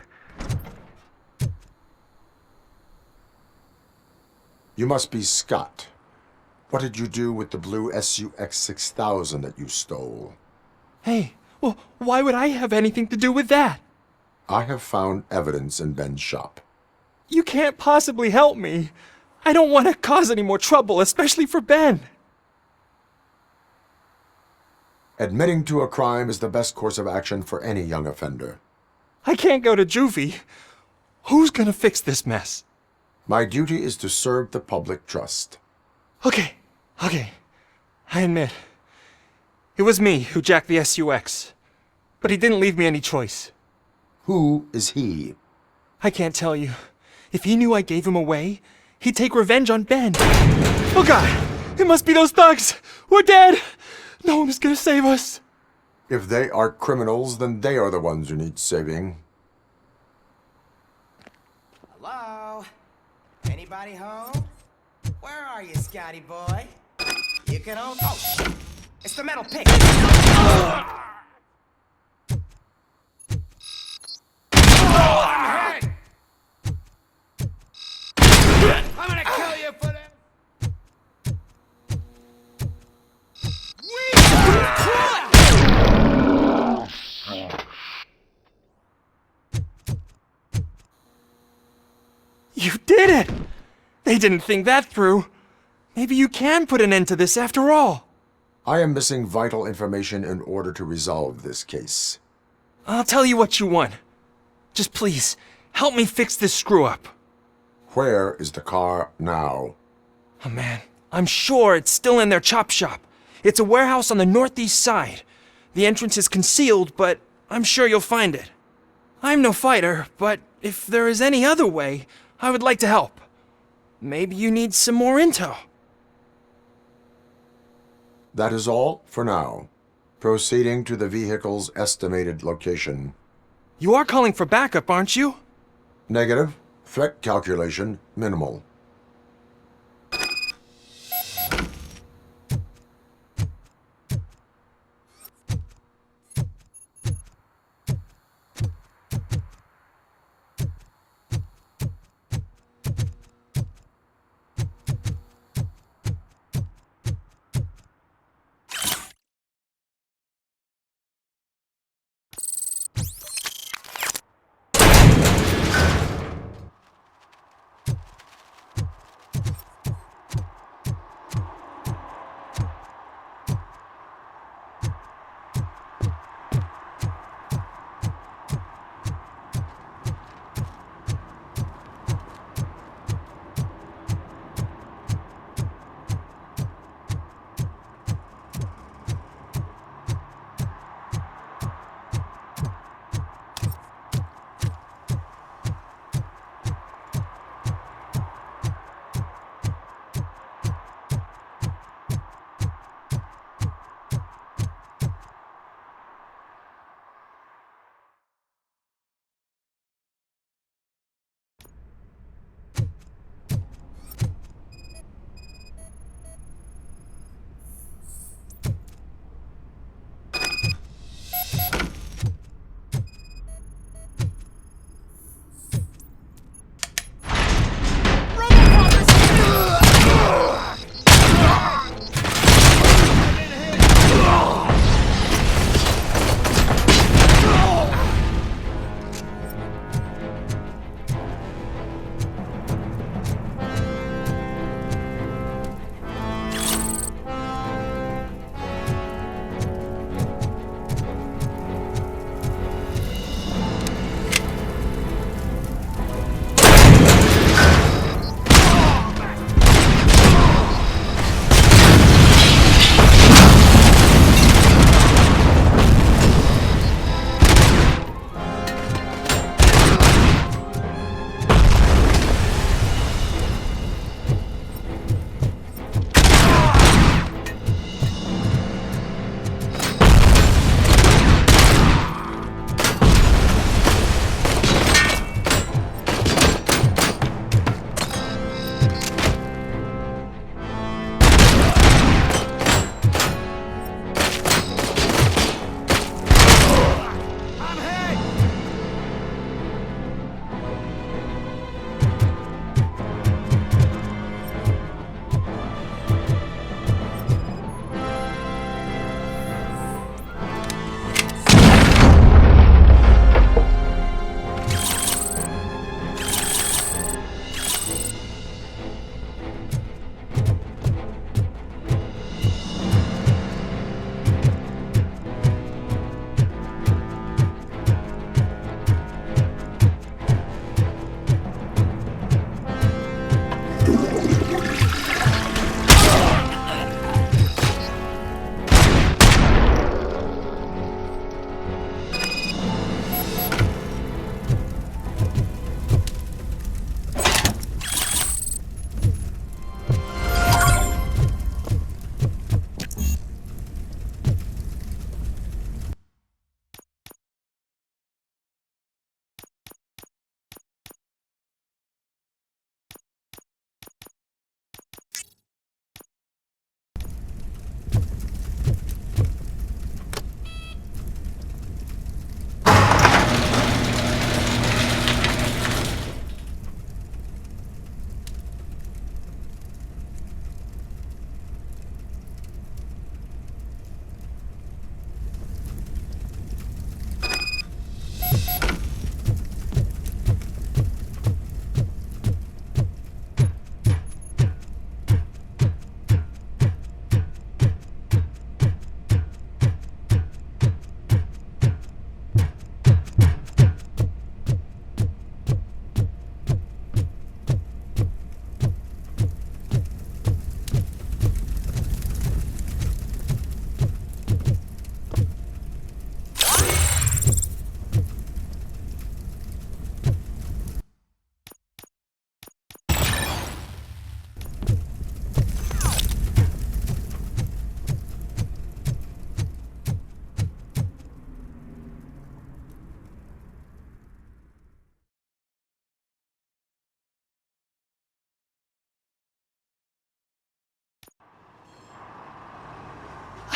You must be Scott. What did you do with the blue SUX 6000 that you stole? Hey, well, why would I have anything to do with that? I have found evidence in Ben's shop. You can't possibly help me. I don't want to cause any more trouble, especially for Ben. Admitting to a crime is the best course of action for any young offender. I can't go to juvie. Who's gonna fix this mess? My duty is to serve the public trust. Okay. I admit. It was me who jacked the SUX. But he didn't leave me any choice. Who is he? I can't tell you. If he knew I gave him away, he'd take revenge on Ben. Oh God! It must be those thugs! We're dead! No one is gonna save us. If they are criminals, then they are the ones who need saving. Hello? Anybody home? Where are you, Scotty boy? You can own. Oh, shit! It's the metal pick! I'm hit! I'm gonna kill you for that! You did it! They didn't think that through. Maybe you can put an end to this after all. I am missing vital information in order to resolve this case. I'll tell you what you want. Just please, help me fix this screw-up. Where is the car now? Oh man, I'm sure it's still in their chop shop. It's a warehouse on the northeast side. The entrance is concealed, but I'm sure you'll find it. I'm no fighter, but if there is any other way, I would like to help. Maybe you need some more intel. That is all for now. Proceeding to the vehicle's estimated location. You are calling for backup, aren't you? Negative. Threat calculation minimal.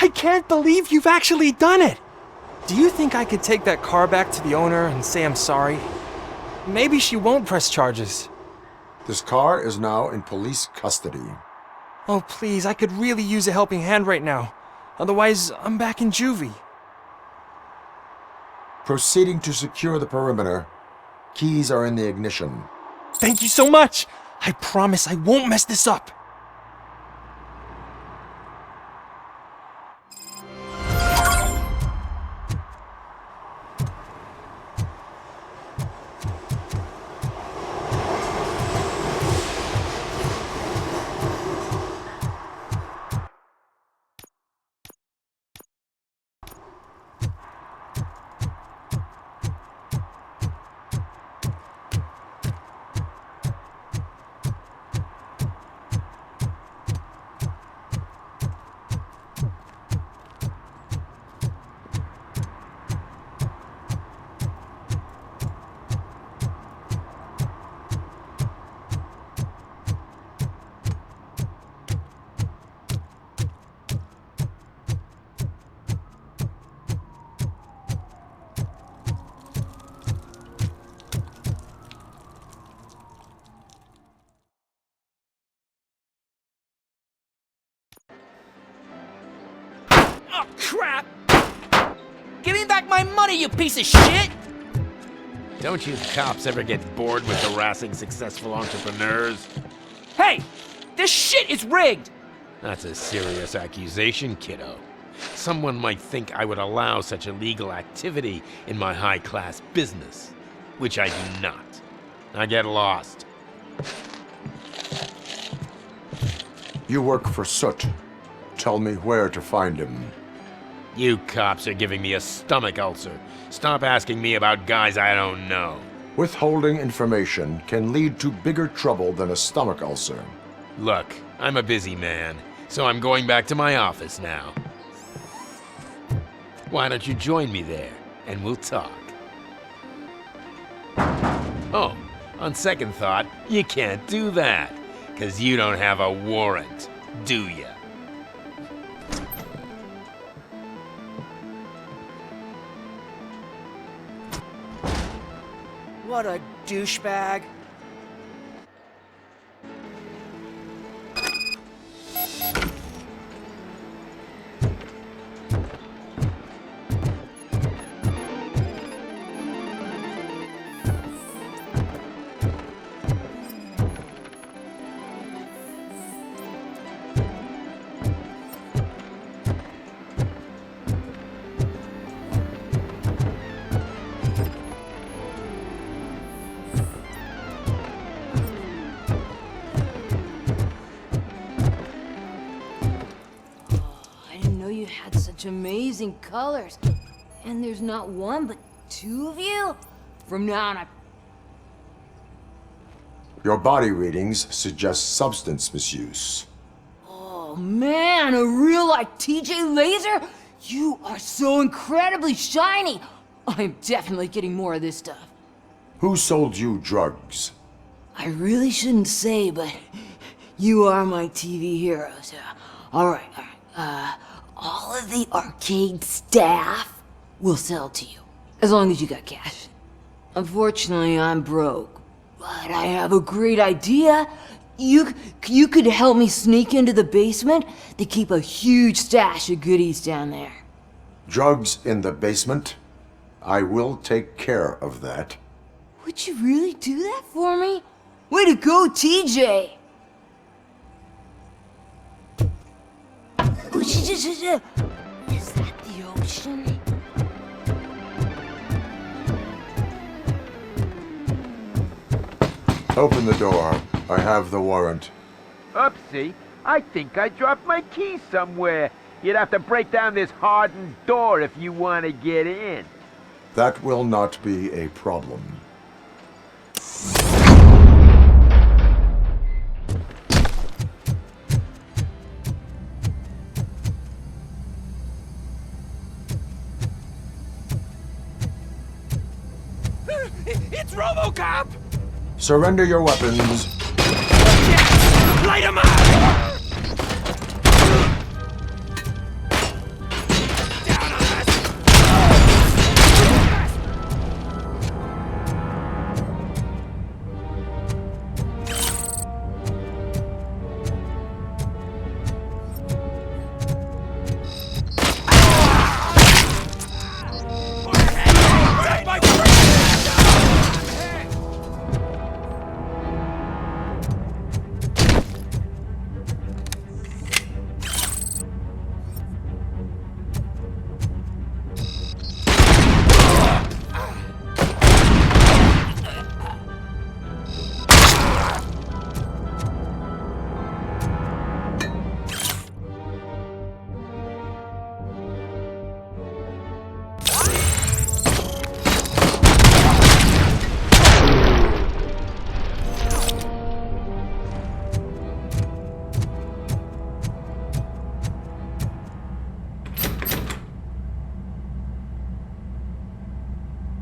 I can't believe you've actually done it! Do you think I could take that car back to the owner and say I'm sorry? Maybe she won't press charges. This car is now in police custody. Oh, please, I could really use a helping hand right now. Otherwise, I'm back in juvie. Proceeding to secure the perimeter. Keys are in the ignition. Thank you so much! I promise I won't mess this up. Oh, crap! Give me back my money, you piece of shit! Don't you cops ever get bored with harassing successful entrepreneurs? Hey! This shit is rigged! That's a serious accusation, kiddo. Someone might think I would allow such illegal activity in my high-class business, which I do not. I get lost. You work for Soot. Tell me where to find him. You cops are giving me a stomach ulcer. Stop asking me about guys I don't know. Withholding information can lead to bigger trouble than a stomach ulcer. Look, I'm a busy man, so I'm going back to my office now. Why don't you join me there, and we'll talk. Oh, on second thought, you can't do that, 'cause you don't have a warrant, do ya? What a douchebag. Amazing colors. And there's not one, but two of you? From now on, Your body readings suggest substance misuse. Oh man, a real like TJ Laser? You are so incredibly shiny. I'm definitely getting more of this stuff. Who sold you drugs? I really shouldn't say, but you are my TV heroes. Alright. All of the arcade staff will sell to you, as long as you got cash. Unfortunately, I'm broke, but I have a great idea. You could help me sneak into the basement. They keep a huge stash of goodies down there. Drugs in the basement? I will take care of that. Would you really do that for me? Way to go, TJ! Is that the ocean? Open the door. I have the warrant. Oopsie, I think I dropped my keys somewhere. You'd have to break down this hardened door if you want to get in. That will not be a problem. It's Robocop! Surrender your weapons. Light him up!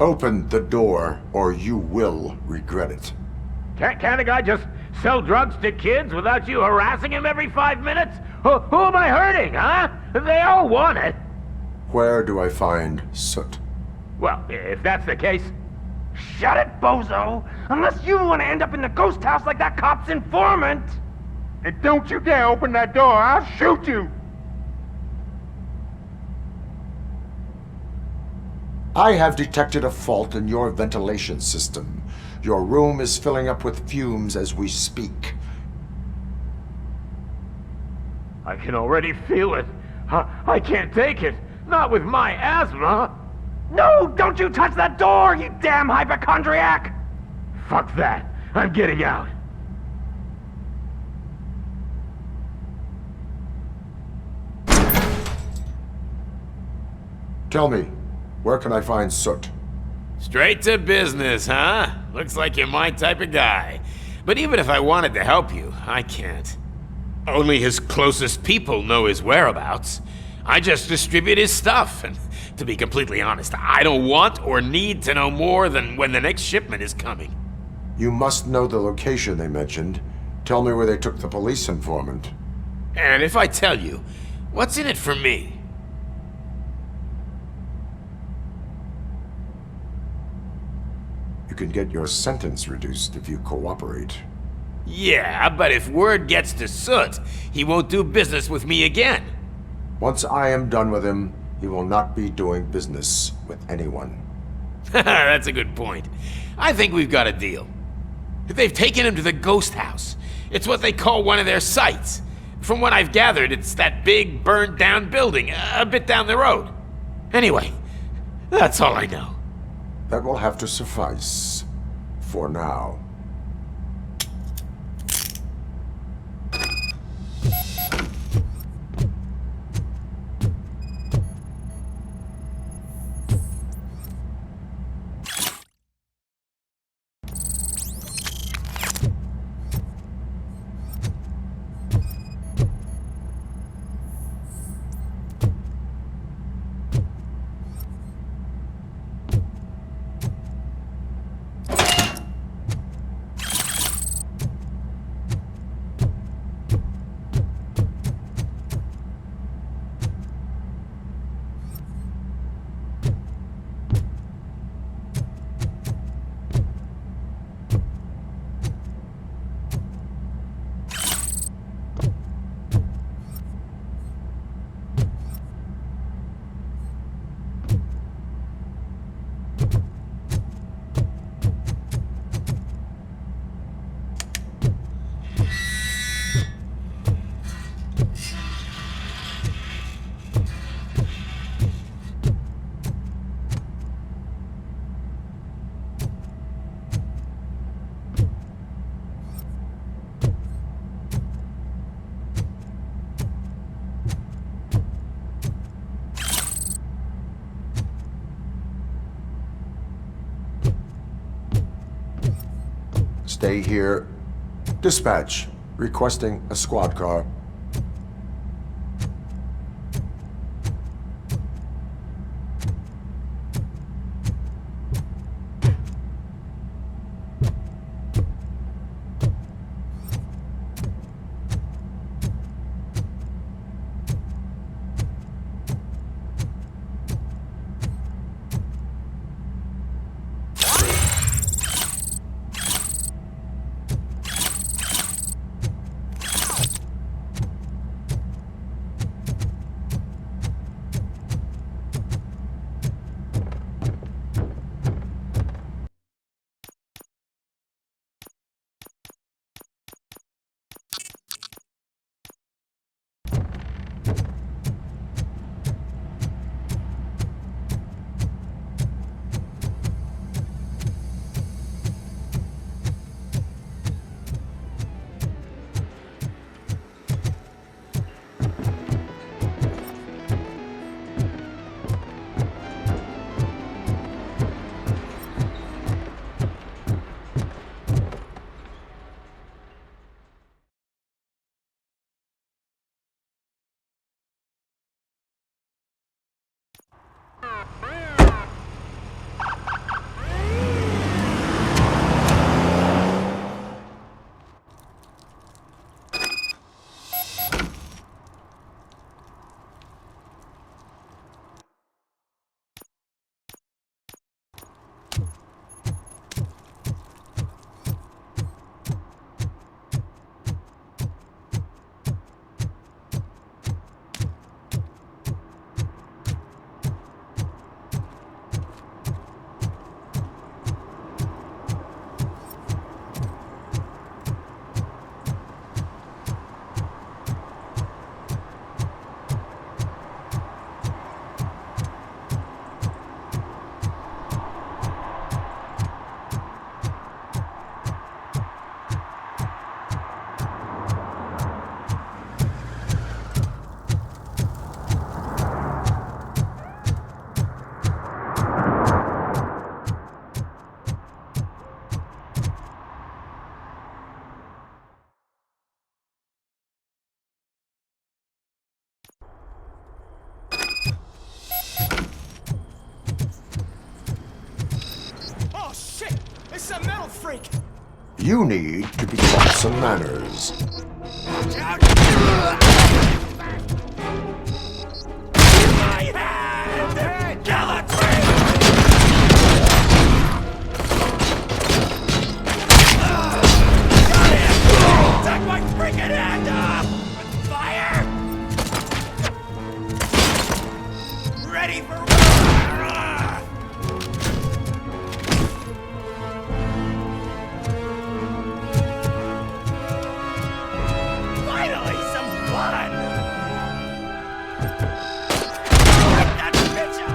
Open the door, or you will regret it. Can't a guy just sell drugs to kids without you harassing him every 5 minutes? Who am I hurting, huh? They all want it. Where do I find Soot? Well, if that's the case, shut it, bozo! Unless you want to end up in the ghost house like that cop's informant! And don't you dare open that door, I'll shoot you! I have detected a fault in your ventilation system. Your room is filling up with fumes as we speak. I can already feel it. I can't take it. Not with my asthma. No, don't you touch that door, you damn hypochondriac! Fuck that. I'm getting out. Tell me, where can I find Soot? Straight to business, huh? Looks like you're my type of guy. But even if I wanted to help you, I can't. Only his closest people know his whereabouts. I just distribute his stuff, and to be completely honest, I don't want or need to know more than when the next shipment is coming. You must know the location they mentioned. Tell me where they took the police informant. And if I tell you, what's in it for me? You can get your sentence reduced if you cooperate. Yeah, but if word gets to Soot, he won't do business with me again. Once I am done with him, he will not be doing business with anyone. That's a good point. I think we've got a deal. They've taken him to the ghost house. It's what they call one of their sites. From what I've gathered, it's that big, burned-down building a bit down the road. Anyway, that's all I know. That will have to suffice. For now. Stay here. Dispatch. Requesting a squad car. It's a metal freak! You need to be taught some manners. Watch out! My hand! Galatree! Got him! Take my freaking hand off! Fire! Ready for war! Finally, some fun! Break that bitch up!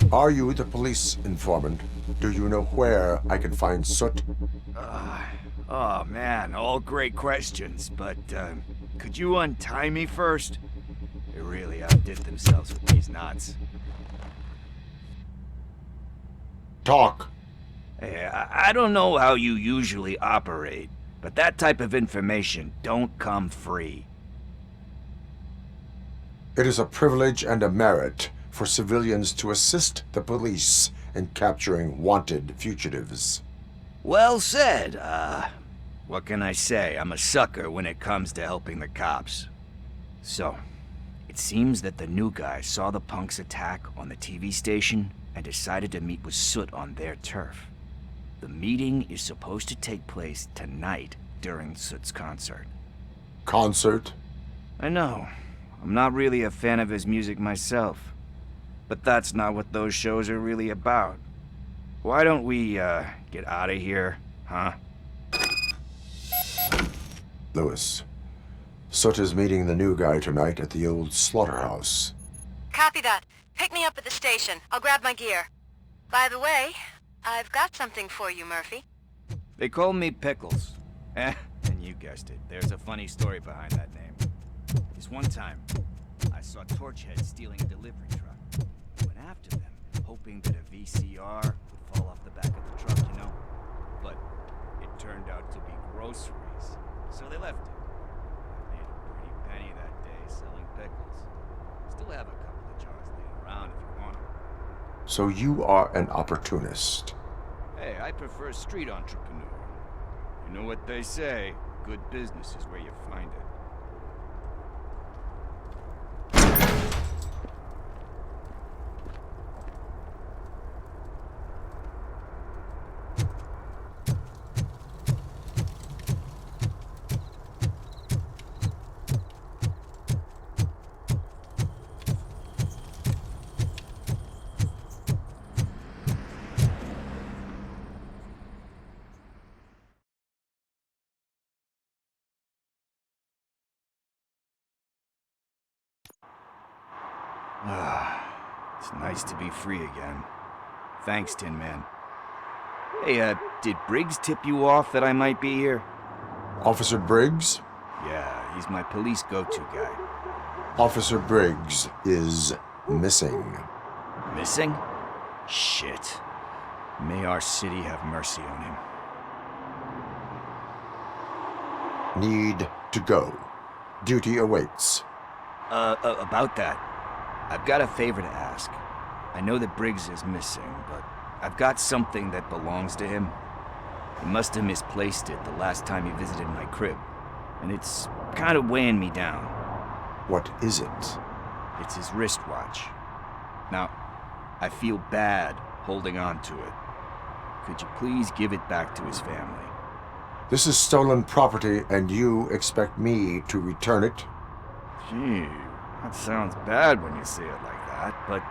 Are you the police informant? Do you know where I can find Soot? Oh man, all great questions, but could you untie me first? They really outdid themselves with these knots. Talk. Hey, I don't know how you usually operate, but that type of information don't come free. It is a privilege and a merit for civilians to assist the police in capturing wanted fugitives. Well said. What can I say? I'm a sucker when it comes to helping the cops. So, it seems that the new guy saw the punks' attack on the TV station and decided to meet with Soot on their turf. The meeting is supposed to take place tonight during Soot's concert. Concert? I know. I'm not really a fan of his music myself. But that's not what those shows are really about. Why don't we, get out of here, huh? Lewis, Soot is meeting the new guy tonight at the old slaughterhouse. Copy that. Pick me up at the station. I'll grab my gear. By the way, I've got something for you, Murphy. They call me Pickles. And you guessed it. There's a funny story behind that name. This one time, I saw Torchhead stealing a delivery truck. I went after them, hoping that a VCR would fall off the back of the truck, you know? But it turned out to be groceries, so they left it. I made a pretty penny that day selling pickles. Still have a couple of jars laying around if you want them. So you are an opportunist. Hey, I prefer street entrepreneur. You know what they say, good business is where you find it. It's nice to be free again. Thanks, Tin Man. Hey, did Briggs tip you off that I might be here? Officer Briggs? Yeah, he's my police go-to guy. Officer Briggs is missing. Missing? Shit. May our city have mercy on him. Need to go. Duty awaits. About that, I've got a favor to ask. I know that Briggs is missing, but I've got something that belongs to him. He must have misplaced it the last time he visited my crib, and it's kind of weighing me down. What is it? It's his wristwatch. Now, I feel bad holding on to it. Could you please give it back to his family? This is stolen property, and you expect me to return it? Gee, that sounds bad when you say it like that, but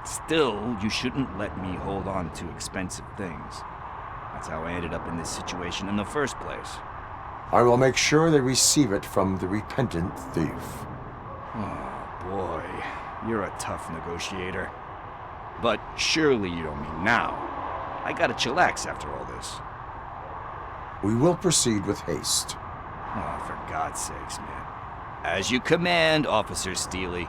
still, you shouldn't let me hold on to expensive things. That's how I ended up in this situation in the first place. I will make sure they receive it from the repentant thief. Oh, boy. You're a tough negotiator. But surely you don't mean now. I gotta chillax after all this. We will proceed with haste. Oh, for God's sakes, man. As you command, Officer Steely.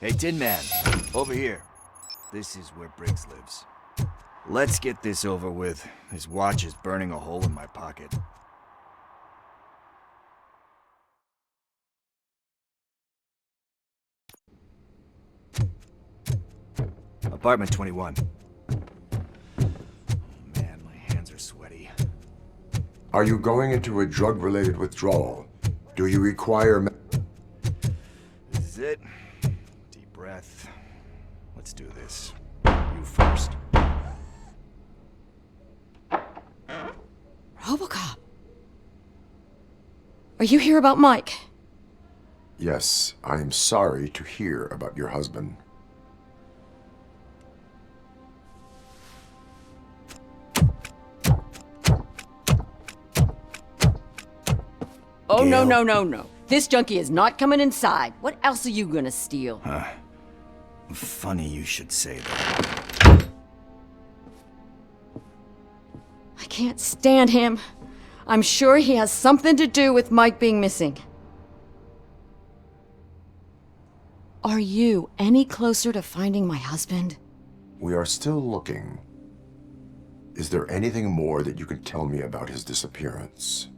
Hey, Tin Man, over here. This is where Briggs lives. Let's get this over with. His watch is burning a hole in my pocket. Apartment 21. Oh man, my hands are sweaty. Are you going into a drug-related withdrawal? Do you require... This is it. Deep breath. Let's do this. You first. Robocop. Are you here about Mike? Yes, I am sorry to hear about your husband. Oh, no, no, no, no. This junkie is not coming inside. What else are you gonna steal? Funny you should say that. I can't stand him. I'm sure he has something to do with Mike being missing. Are you any closer to finding my husband? We are still looking. Is there anything more that you can tell me about his disappearance?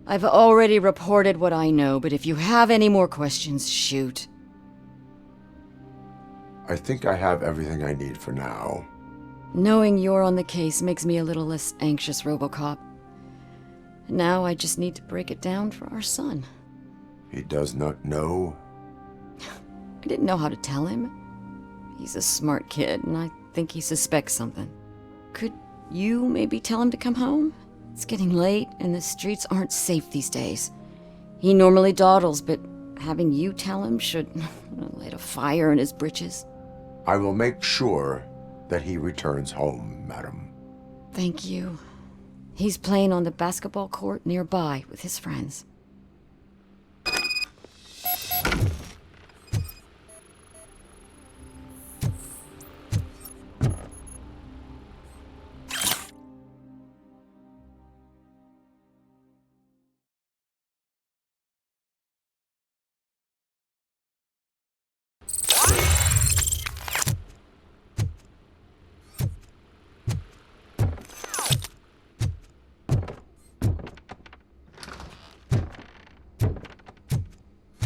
I've already reported what I know, but if you have any more questions, shoot. I think I have everything I need for now. Knowing you're on the case makes me a little less anxious, Robocop. Now I just need to break it down for our son. He does not know? I didn't know how to tell him. He's a smart kid, and I think he suspects something. Could you maybe tell him to come home? It's getting late, and the streets aren't safe these days. He normally dawdles, but having you tell him should light a fire in his britches. I will make sure that he returns home, madam. Thank you. He's playing on the basketball court nearby with his friends.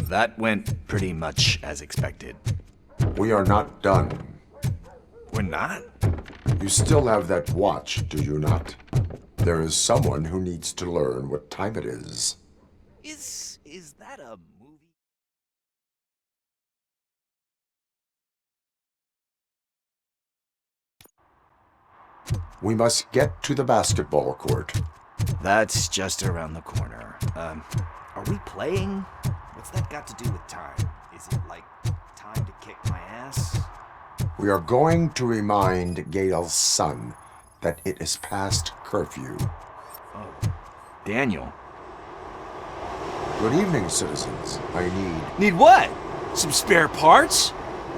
That went pretty much as expected. We are not done. We're not? You still have that watch, do you not? There is someone who needs to learn what time it is. Is that a movie? We must get to the basketball court. That's just around the corner. Are we playing? What's that got to do with time? Is it like time to kick my ass? We are going to remind Gail's son that it is past curfew. Oh, Daniel. Good evening, citizens. I need... Need what? Some spare parts?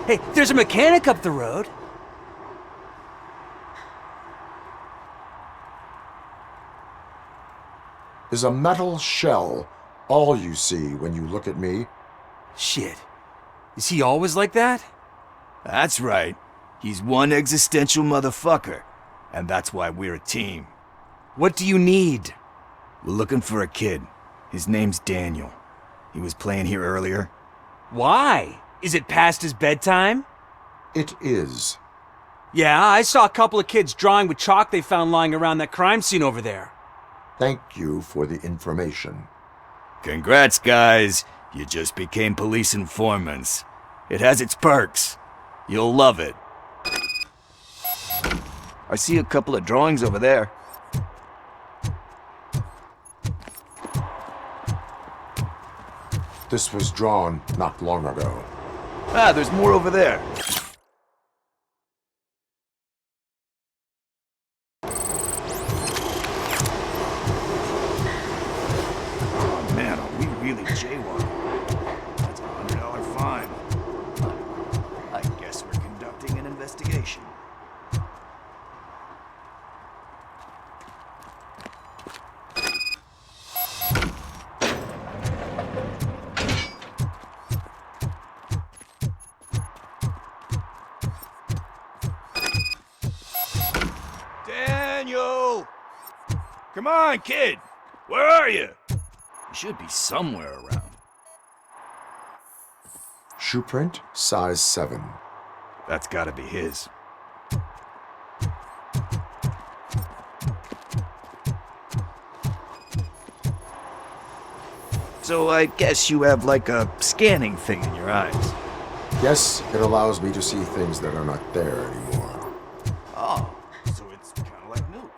Hey, there's a mechanic up the road. Is a metal shell all you see when you look at me? Shit. Is he always like that? That's right. He's one existential motherfucker. And that's why we're a team. What do you need? We're looking for a kid. His name's Daniel. He was playing here earlier. Why? Is it past his bedtime? It is. Yeah, I saw a couple of kids drawing with chalk they found lying around that crime scene over there. Thank you for the information. Congrats, guys. You just became police informants. It has its perks. You'll love it. I see a couple of drawings over there. This was drawn not long ago. Ah, there's more over there. Oh man, are we really jaywalking? That's a $100 fine. I guess we're conducting an investigation. Daniel! Come on, kid! Where are you? You should be somewhere around. Shoe print, size 7. That's gotta be his. So I guess you have like a scanning thing in your eyes. Yes, it allows me to see things that are not there anymore. Oh, so it's kind of like milk.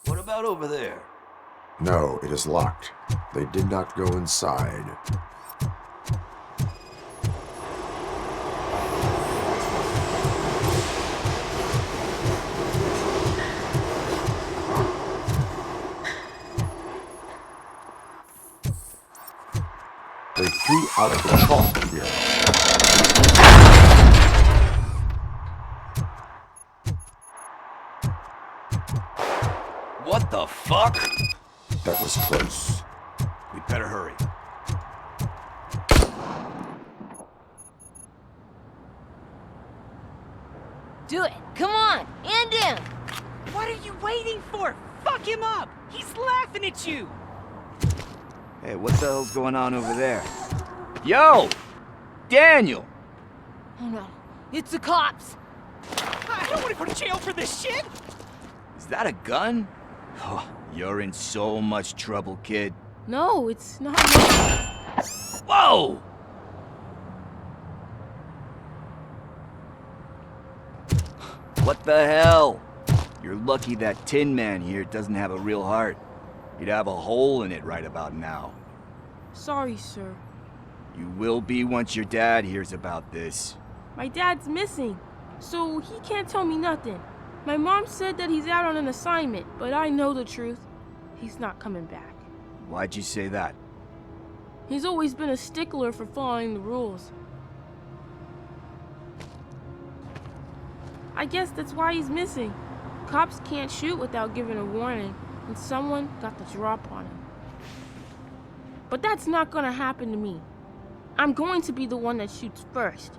What about over there? No, it is locked. They did not go inside. They threw out the chalk here. What the fuck? That was close. We better hurry. Do it. Come on. And in. What are you waiting for? Fuck him up! He's laughing at you! Hey, what the hell's going on over there? Yo! Daniel! Oh no. It's the cops. I don't want to go to jail for this shit! Is that a gun? Oh, you're in so much trouble, kid. No, it's not. Whoa! What the hell? You're lucky that Tin Man here doesn't have a real heart. He'd have a hole in it right about now. Sorry, sir. You will be once your dad hears about this. My dad's missing, so he can't tell me nothing. My mom said that he's out on an assignment, but I know the truth. He's not coming back. Why'd you say that? He's always been a stickler for following the rules. I guess that's why he's missing. Cops can't shoot without giving a warning, and someone got the drop on him. But that's not gonna happen to me. I'm going to be the one that shoots first.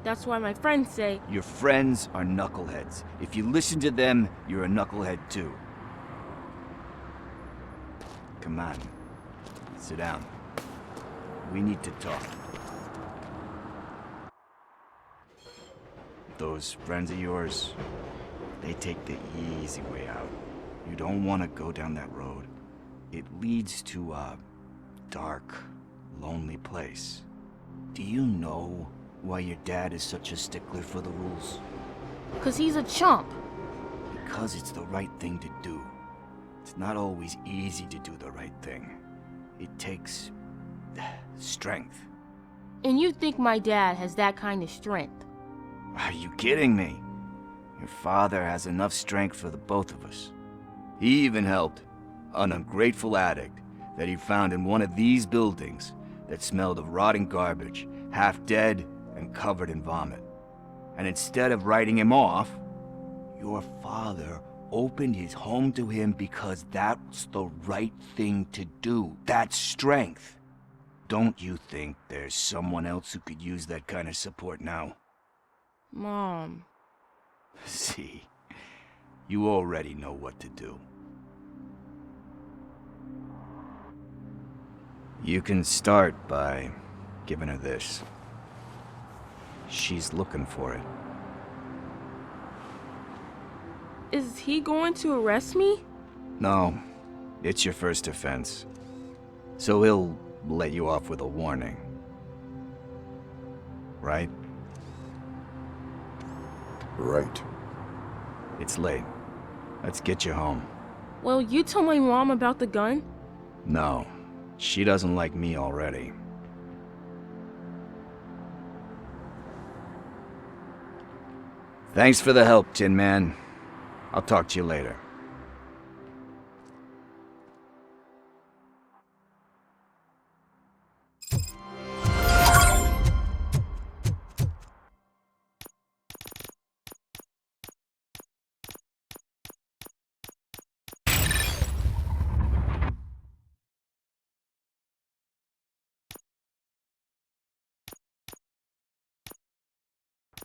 That's why my friends say... Your friends are knuckleheads. If you listen to them, you're a knucklehead too. Come on. Sit down. We need to talk. Those friends of yours, they take the easy way out. You don't want to go down that road. It leads to a dark, lonely place. Do you know why your dad is such a stickler for the rules? 'Cause he's a chump. Because it's the right thing to do. It's not always easy to do the right thing. It takes strength. And you think my dad has that kind of strength? Are you kidding me? Your father has enough strength for the both of us. He even helped an ungrateful addict that he found in one of these buildings that smelled of rotting garbage, half dead and covered in vomit. And instead of writing him off, your father opened his home to him because that's the right thing to do. That's strength. Don't you think there's someone else who could use that kind of support now? Mom. See, you already know what to do. You can start by giving her this. She's looking for it. Is he going to arrest me? No, it's your first offense. So he'll let you off with a warning. Right? Right. It's late. Let's get you home. Well, you told my mom about the gun? No, she doesn't like me already. Thanks for the help, Tin Man. I'll talk to you later.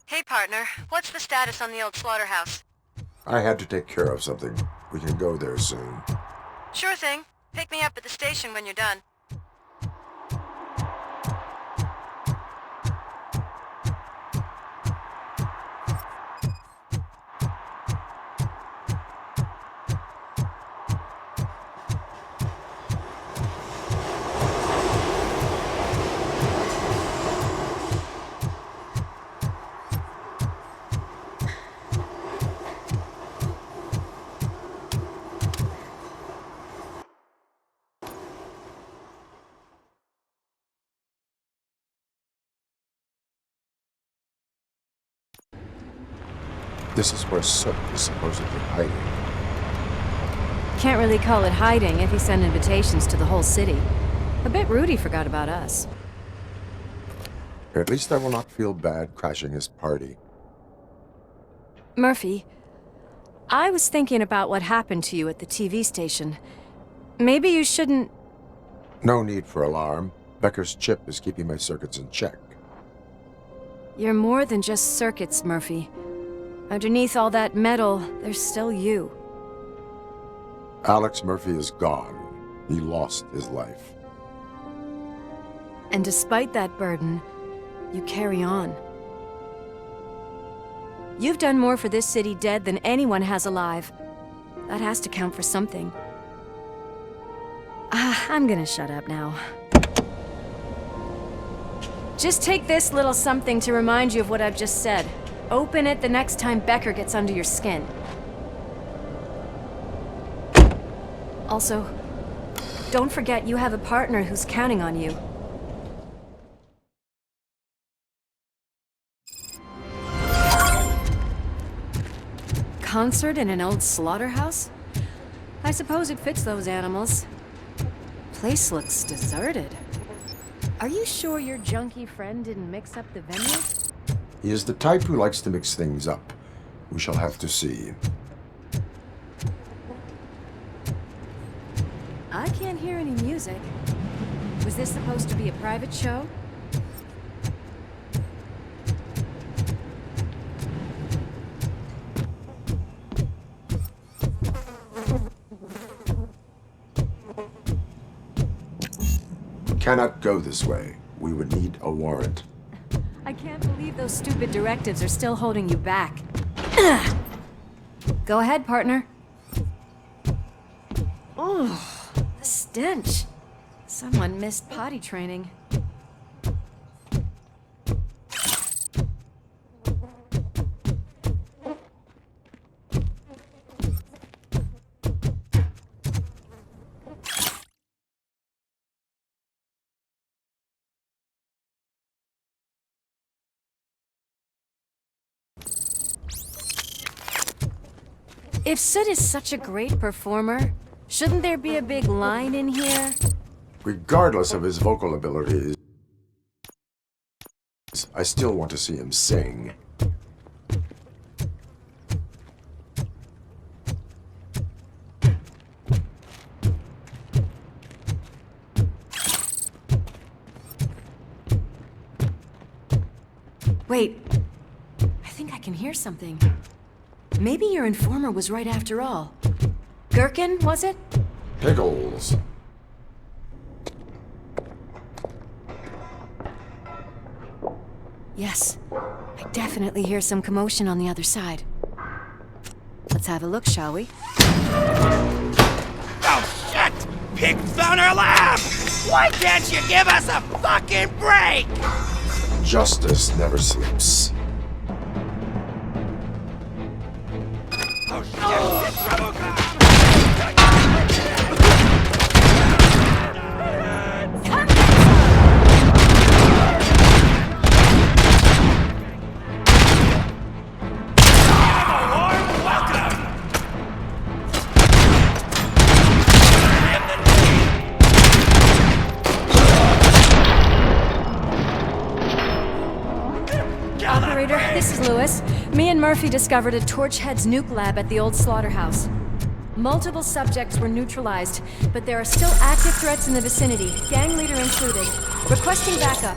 Hey, partner. What's the status on the old slaughterhouse? I had to take care of something. We can go there soon. Sure thing. Pick me up at the station when you're done. This is where Soot is supposedly hiding. Can't really call it hiding if he sent invitations to the whole city. A bit rude he forgot about us. At least I will not feel bad crashing his party. Murphy, I was thinking about what happened to you at the TV station. Maybe you shouldn't... No need for alarm. Becker's chip is keeping my circuits in check. You're more than just circuits, Murphy. Underneath all that metal, there's still you. Alex Murphy is gone. He lost his life. And despite that burden, you carry on. You've done more for this city dead than anyone has alive. That has to count for something. I'm gonna shut up now. Just take this little something to remind you of what I've just said. Open it the next time Becker gets under your skin. Also, don't forget you have a partner who's counting on you. Concert in an old slaughterhouse? I suppose it fits those animals. Place looks deserted. Are you sure your junkie friend didn't mix up the venue? He is the type who likes to mix things up. We shall have to see. I can't hear any music. Was this supposed to be a private show? cannot go this way. We would need a warrant. I can't believe those stupid directives are still holding you back. Go ahead, partner. Oh, the stench. Someone missed potty training. If Soot is such a great performer, shouldn't there be a big line in here? Regardless of his vocal abilities, I still want to see him sing. Wait, I think I can hear something. Maybe your informer was right after all. Gherkin, was it? Pickles. Yes, I definitely hear some commotion on the other side. Let's have a look, shall we? Oh, shit! Pig found our lab! Why can't you give us a fucking break? Justice never sleeps. Oh, shit! It's Robocop! Operator, this is Lewis. Me and Murphy discovered a Torchhead's nuke lab at the old slaughterhouse. Multiple subjects were neutralized, but there are still active threats in the vicinity, gang leader included. Requesting backup.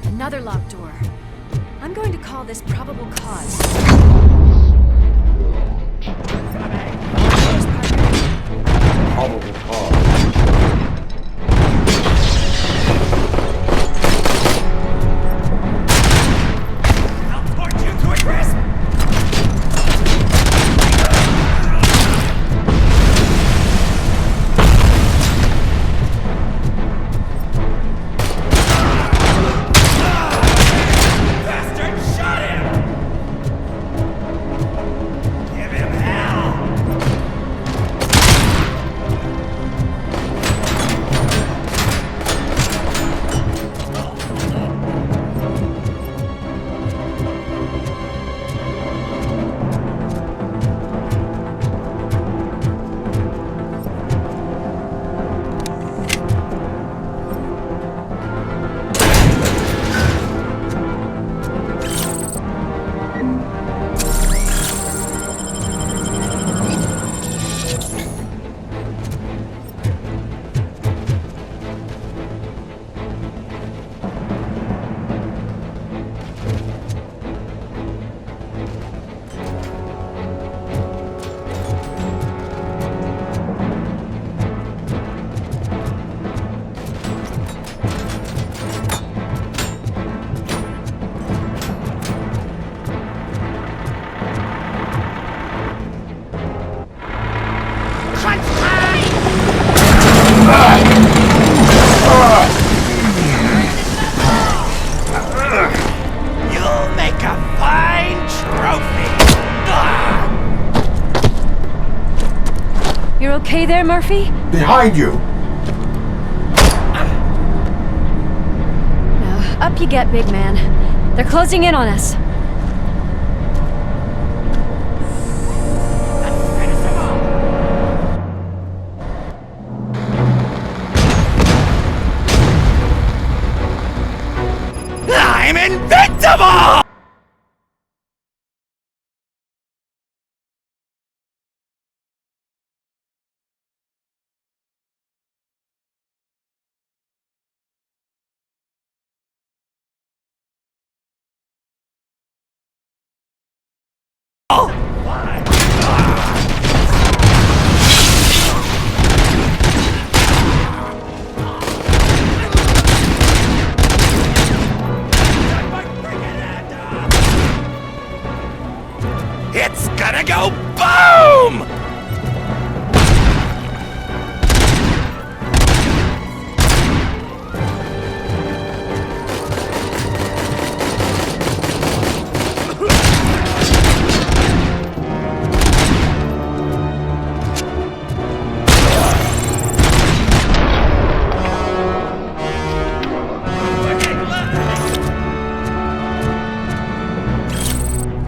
Another locked door. I'm going to call this probable cause. Probable cause. You'll make a fine trophy! You're okay there, Murphy? Behind you! Now, up you get, big man. They're closing in on us. I'm invincible! gonna go boom!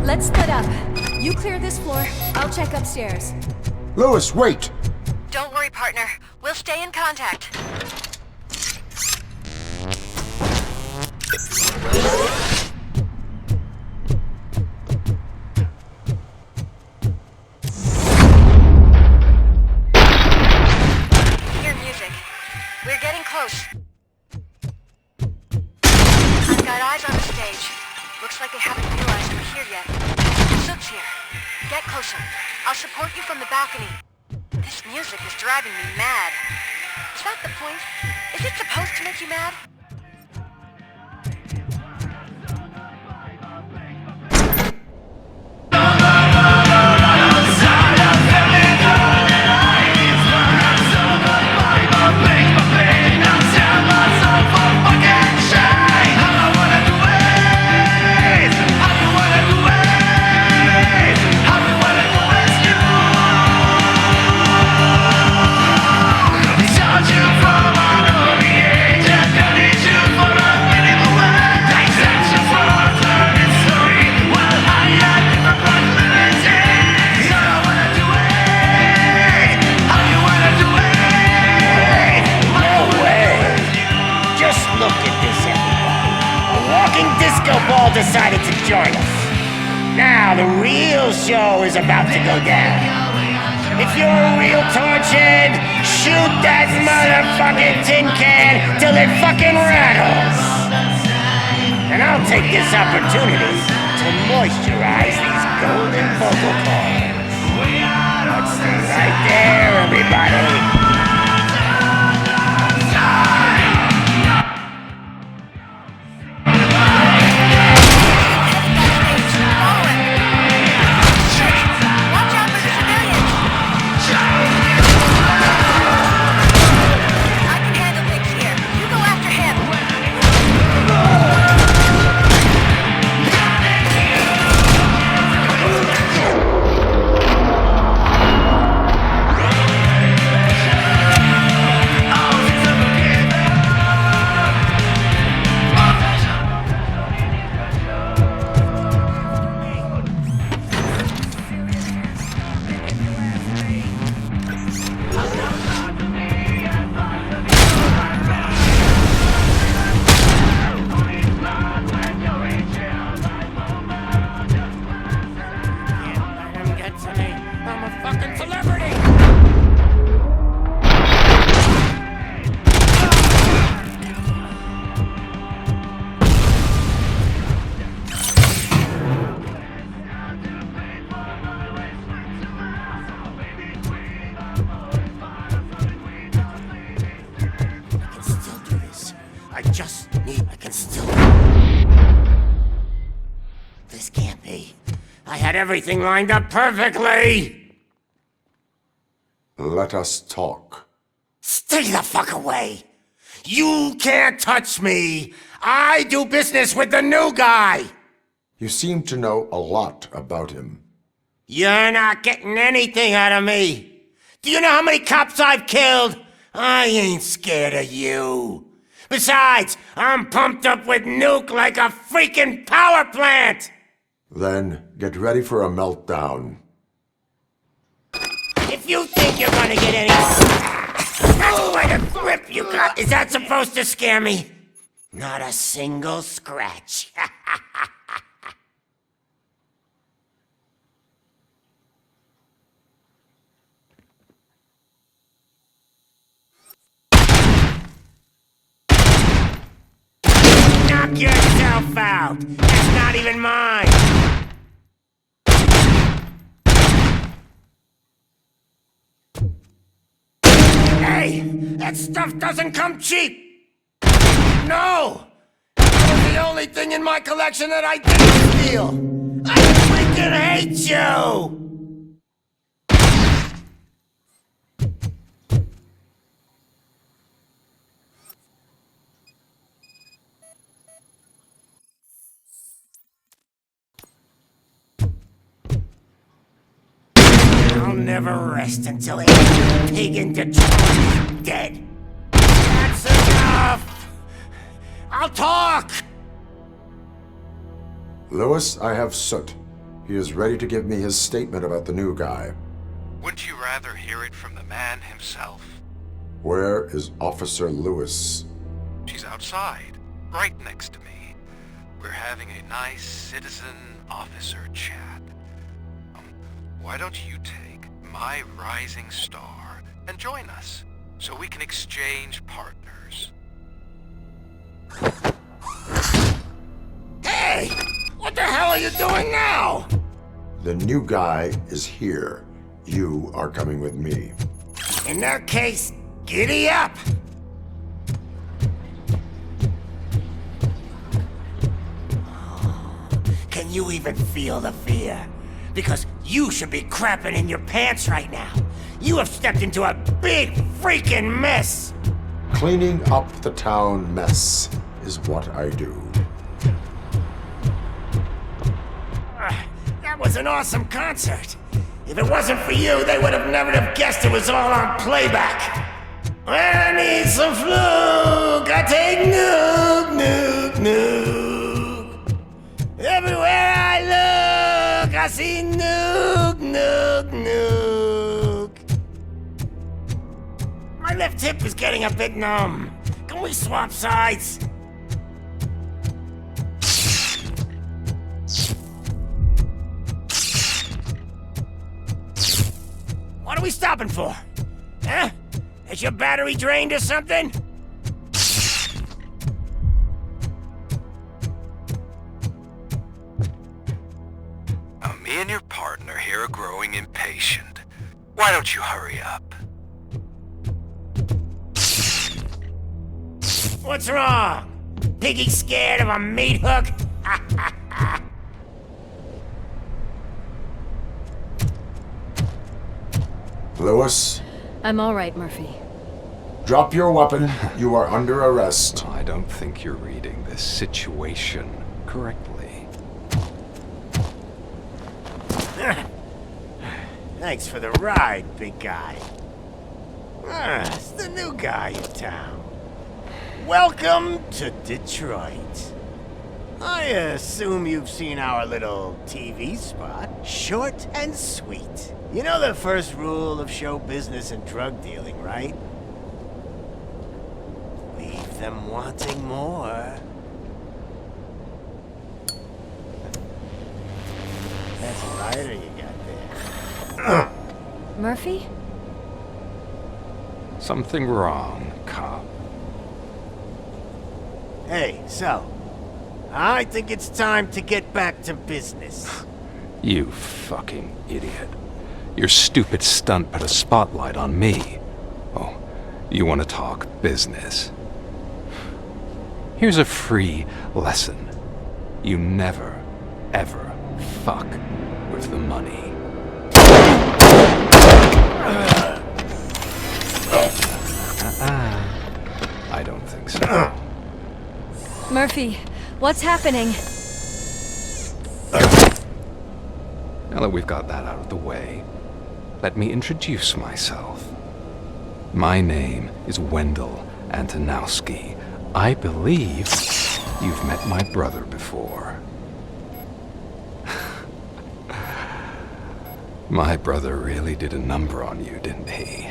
Let's split up. You clear this floor, I'll check upstairs. Lewis, wait! Don't worry, partner. We'll stay in contact. Hear music. We're getting close. I've got eyes on the stage. Looks like they haven't realized we're here yet. Sook's here. Get closer. I'll support you from the balcony. This music is driving me mad. Is that the point? Is it supposed to make you mad? Decided to join us. Now the real show is about to go down. If you're a real torchhead, shoot that motherfucking tin can till it fucking rattles. And I'll take this opportunity to moisturize these golden vocal cords. Let's stay right there, everybody. Everything lined up perfectly! Let us talk. Stay the fuck away! You can't touch me! I do business with the new guy! You seem to know a lot about him. You're not getting anything out of me! Do you know how many cops I've killed? I ain't scared of you! Besides, I'm pumped up with nuke like a freaking power plant! Then get ready for a meltdown. If you think you're gonna get any... That's quite a grip you got! Is that supposed to scare me? Not a single scratch. Knock yourself out! That's not even mine! Hey! That stuff doesn't come cheap! No! That was the only thing in my collection that I didn't steal! I freaking hate you! I'll never rest until every pig in Detroit is dead. That's enough! I'll talk! Lewis, I have Soot. He is ready to give me his statement about the new guy. Wouldn't you rather hear it from the man himself? Where is Officer Lewis? She's outside, right next to me. We're having a nice citizen-officer chat. Why don't you take my rising star and join us, so we can exchange partners? Hey! What the hell are you doing now? The new guy is here. You are coming with me. In that case, giddy up! Can you even feel the fear? Because you should be crapping in your pants right now. You have stepped into a big freaking mess! Cleaning up the town mess is what I do. That was an awesome concert. If it wasn't for you, they would have never have guessed it was all on playback. When I need some fluke, I take nuke, nuke, nuke. Everywhere I look, I see nuke, nuke, nuke. My left hip is getting a bit numb. Can we swap sides? What are we stopping for? Huh? Is your battery drained or something? Me and your partner here are growing impatient. Why don't you hurry up? What's wrong? Piggy scared of a meat hook? Lewis? I'm all right, Murphy. Drop your weapon. You are under arrest. I don't think you're reading this situation correctly. Thanks for the ride, big guy. It's the new guy in town. Welcome to Detroit. I assume you've seen our little TV spot. Short and sweet. You know the first rule of show business and drug dealing, right? Leave them wanting more. That's a lighter you got there. Murphy? Something wrong, cop. Hey, so, I think it's time to get back to business. You fucking idiot. Your stupid stunt put a spotlight on me. Oh, you want to talk business? Here's a free lesson. You never, ever fuck with the money. I don't think so. Murphy, what's happening? Now that we've got that out of the way, let me introduce myself. My name is Wendell Antonowski. I believe you've met my brother before. My brother really did a number on you, didn't he?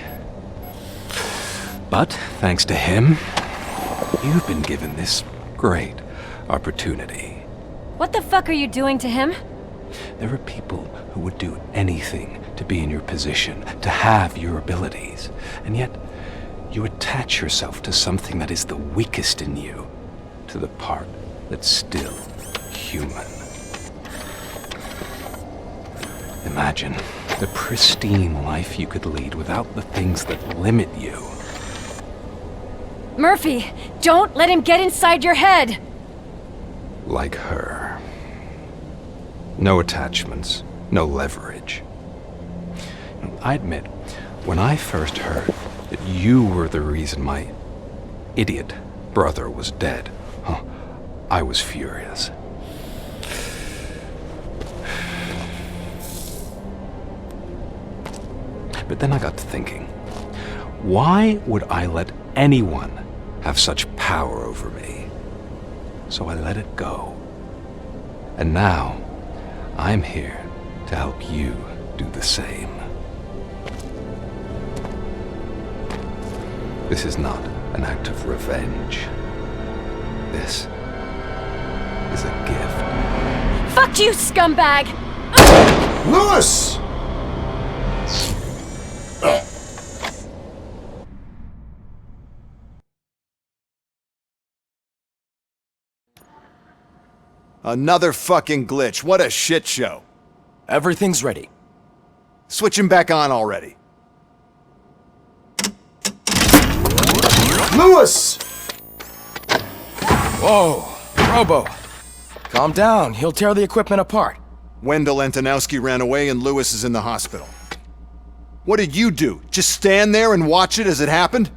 But thanks to him, you've been given this great opportunity. What the fuck are you doing to him? There are people who would do anything to be in your position, to have your abilities, and yet you attach yourself to something that is the weakest in you, to the part that's still human. Imagine the pristine life you could lead without the things that limit you. Murphy, don't let him get inside your head! Like her. No attachments, no leverage. I admit, when I first heard that you were the reason my idiot brother was dead, I was furious. But then I got to thinking, why would I let anyone have such power over me? So I let it go. And now, I'm here to help you do the same. This is not an act of revenge. This is a gift. Fuck you, scumbag! Lewis! Another fucking glitch. What a shit show. Everything's ready. Switch him back on already. Lewis! Whoa, Robo. Calm down, he'll tear the equipment apart. Wendell Antonowski ran away and Lewis is in the hospital. What did you do? Just stand there and watch it as it happened?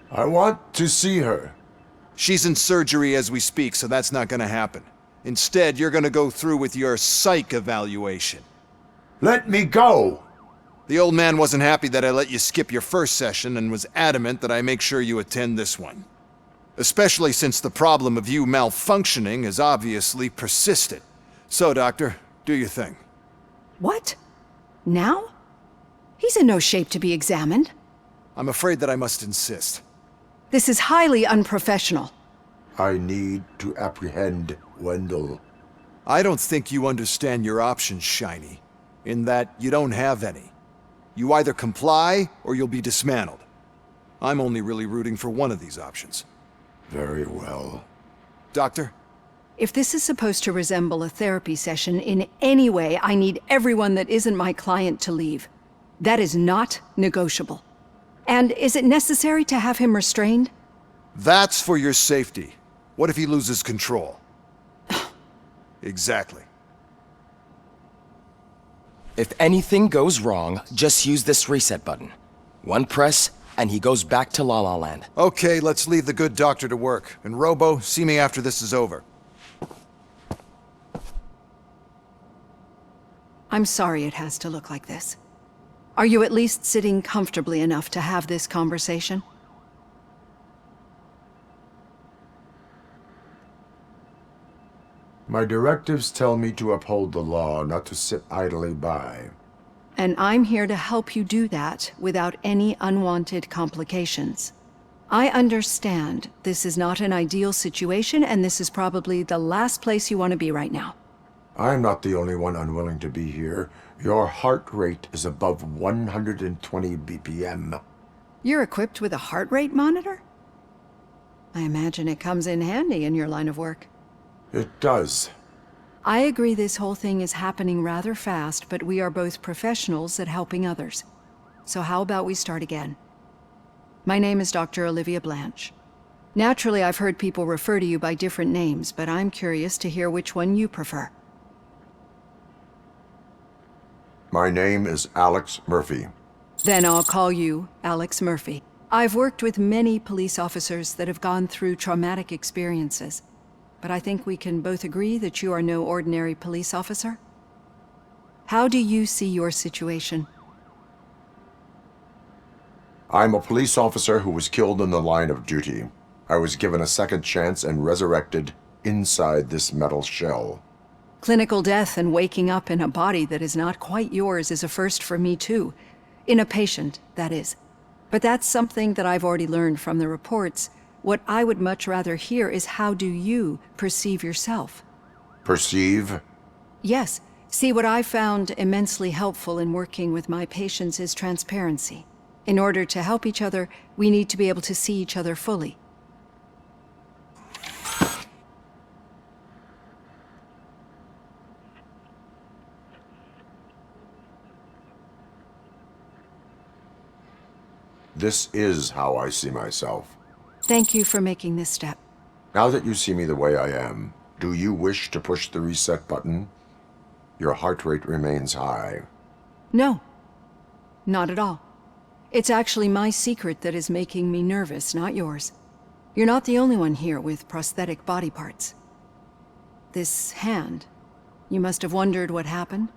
I want to see her. She's in surgery as we speak, so that's not gonna happen. Instead, you're gonna go through with your psych evaluation. Let me go! The old man wasn't happy that I let you skip your first session and was adamant that I make sure you attend this one. Especially since the problem of you malfunctioning has obviously persisted. So, Doctor, do your thing. What? Now? He's in no shape to be examined. I'm afraid that I must insist. This is highly unprofessional. I need to apprehend Wendell. I don't think you understand your options, Shiny, in that you don't have any. You either comply or you'll be dismantled. I'm only really rooting for one of these options. Very well. Doctor? If this is supposed to resemble a therapy session in any way, I need everyone that isn't my client to leave. That is not negotiable. And is it necessary to have him restrained? That's for your safety. What if he loses control? Exactly. If anything goes wrong, just use this reset button. One press, and he goes back to La La Land. Okay, let's leave the good doctor to work. And Robo, see me after this is over. I'm sorry it has to look like this. Are you at least sitting comfortably enough to have this conversation? My directives tell me to uphold the law, not to sit idly by. And I'm here to help you do that without any unwanted complications. I understand this is not an ideal situation, and this is probably the last place you want to be right now. I'm not the only one unwilling to be here. Your heart rate is above 120 BPM. You're equipped with a heart rate monitor? I imagine it comes in handy in your line of work. It does. I agree this whole thing is happening rather fast, but we are both professionals at helping others. So how about we start again? My name is Dr. Olivia Blanche. Naturally, I've heard people refer to you by different names, but I'm curious to hear which one you prefer. My name is Alex Murphy. Then I'll call you Alex Murphy. I've worked with many police officers that have gone through traumatic experiences, but I think we can both agree that you are no ordinary police officer. How do you see your situation? I'm a police officer who was killed in the line of duty. I was given a second chance and resurrected inside this metal shell. Clinical death and waking up in a body that is not quite yours is a first for me too. In a patient, that is. But that's something that I've already learned from the reports. What I would much rather hear is how do you perceive yourself? Perceive? Yes. See, what I found immensely helpful in working with my patients is transparency. In order to help each other, we need to be able to see each other fully. This is how I see myself. Thank you for making this step. Now that you see me the way I am, do you wish to push the reset button? Your heart rate remains high. No. Not at all. It's actually my secret that is making me nervous, not yours. You're not the only one here with prosthetic body parts. This hand, you must have wondered what happened.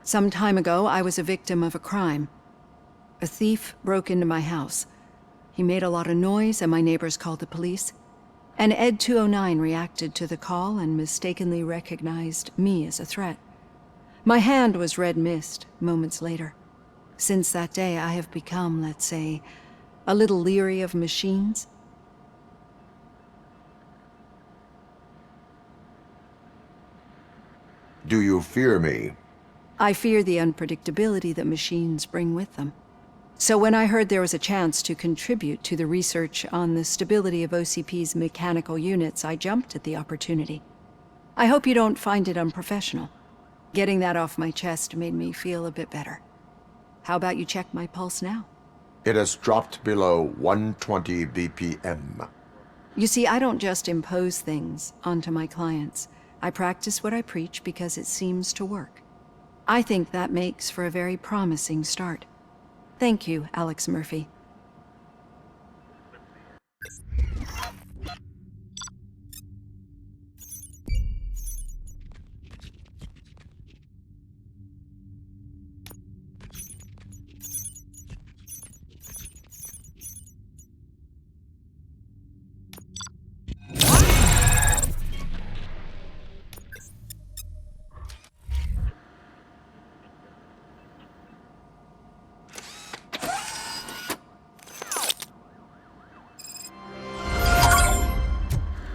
Some time ago, I was a victim of a crime. A thief broke into my house. He made a lot of noise, and my neighbors called the police. And Ed 209 reacted to the call and mistakenly recognized me as a threat. My hand was red mist moments later. Since that day, I have become, let's say, a little leery of machines. Do you fear me? I fear the unpredictability that machines bring with them. So when I heard there was a chance to contribute to the research on the stability of OCP's mechanical units, I jumped at the opportunity. I hope you don't find it unprofessional. Getting that off my chest made me feel a bit better. How about you check my pulse now? It has dropped below 120 BPM. You see, I don't just impose things onto my clients. I practice what I preach because it seems to work. I think that makes for a very promising start. Thank you, Alex Murphy.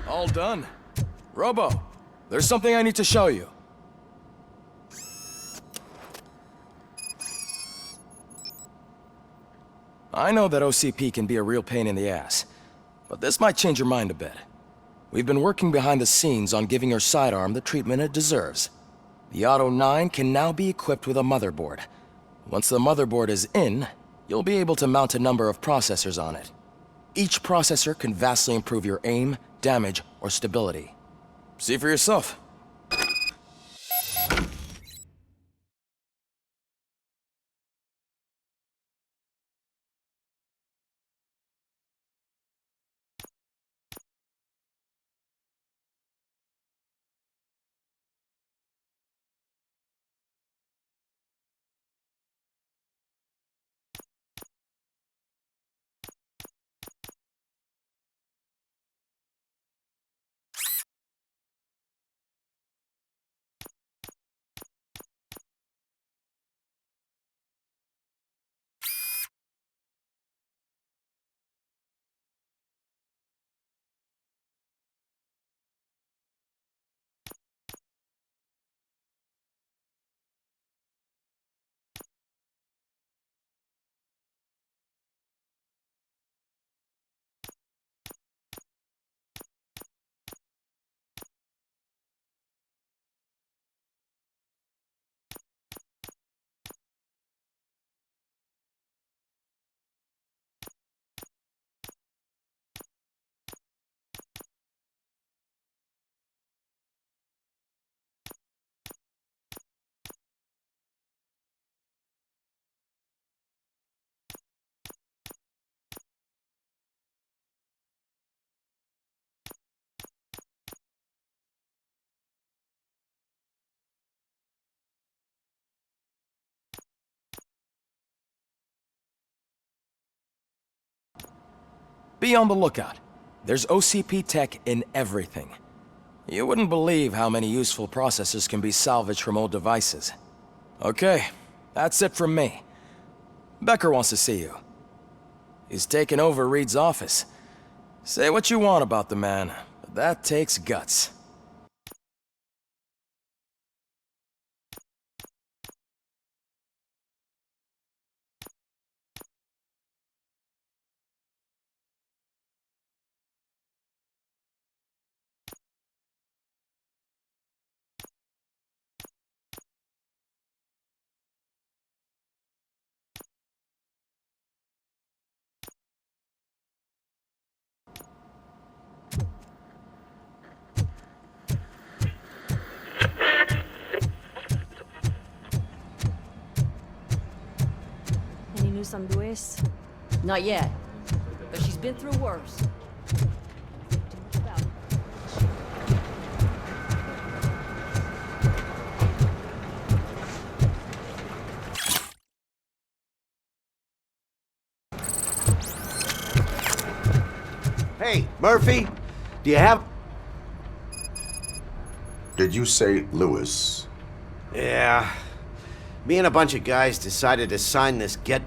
All done. Robo, there's something I need to show you. I know that OCP can be a real pain in the ass, but this might change your mind a bit. We've been working behind the scenes on giving your sidearm the treatment it deserves. The Auto 9 can now be equipped with a motherboard. Once the motherboard is in, you'll be able to mount a number of processors on it. Each processor can vastly improve your aim, damage, or stability. See for yourself. Be on the lookout. There's OCP tech in everything. You wouldn't believe how many useful processors can be salvaged from old devices. Okay, that's it from me. Becker wants to see you. He's taken over Reed's office. Say what you want about the man, but that takes guts. Any news on Luis? Not yet, but she's been through worse. Murphy, do you have... Did you say Lewis? Yeah. Me and a bunch of guys decided to sign this get...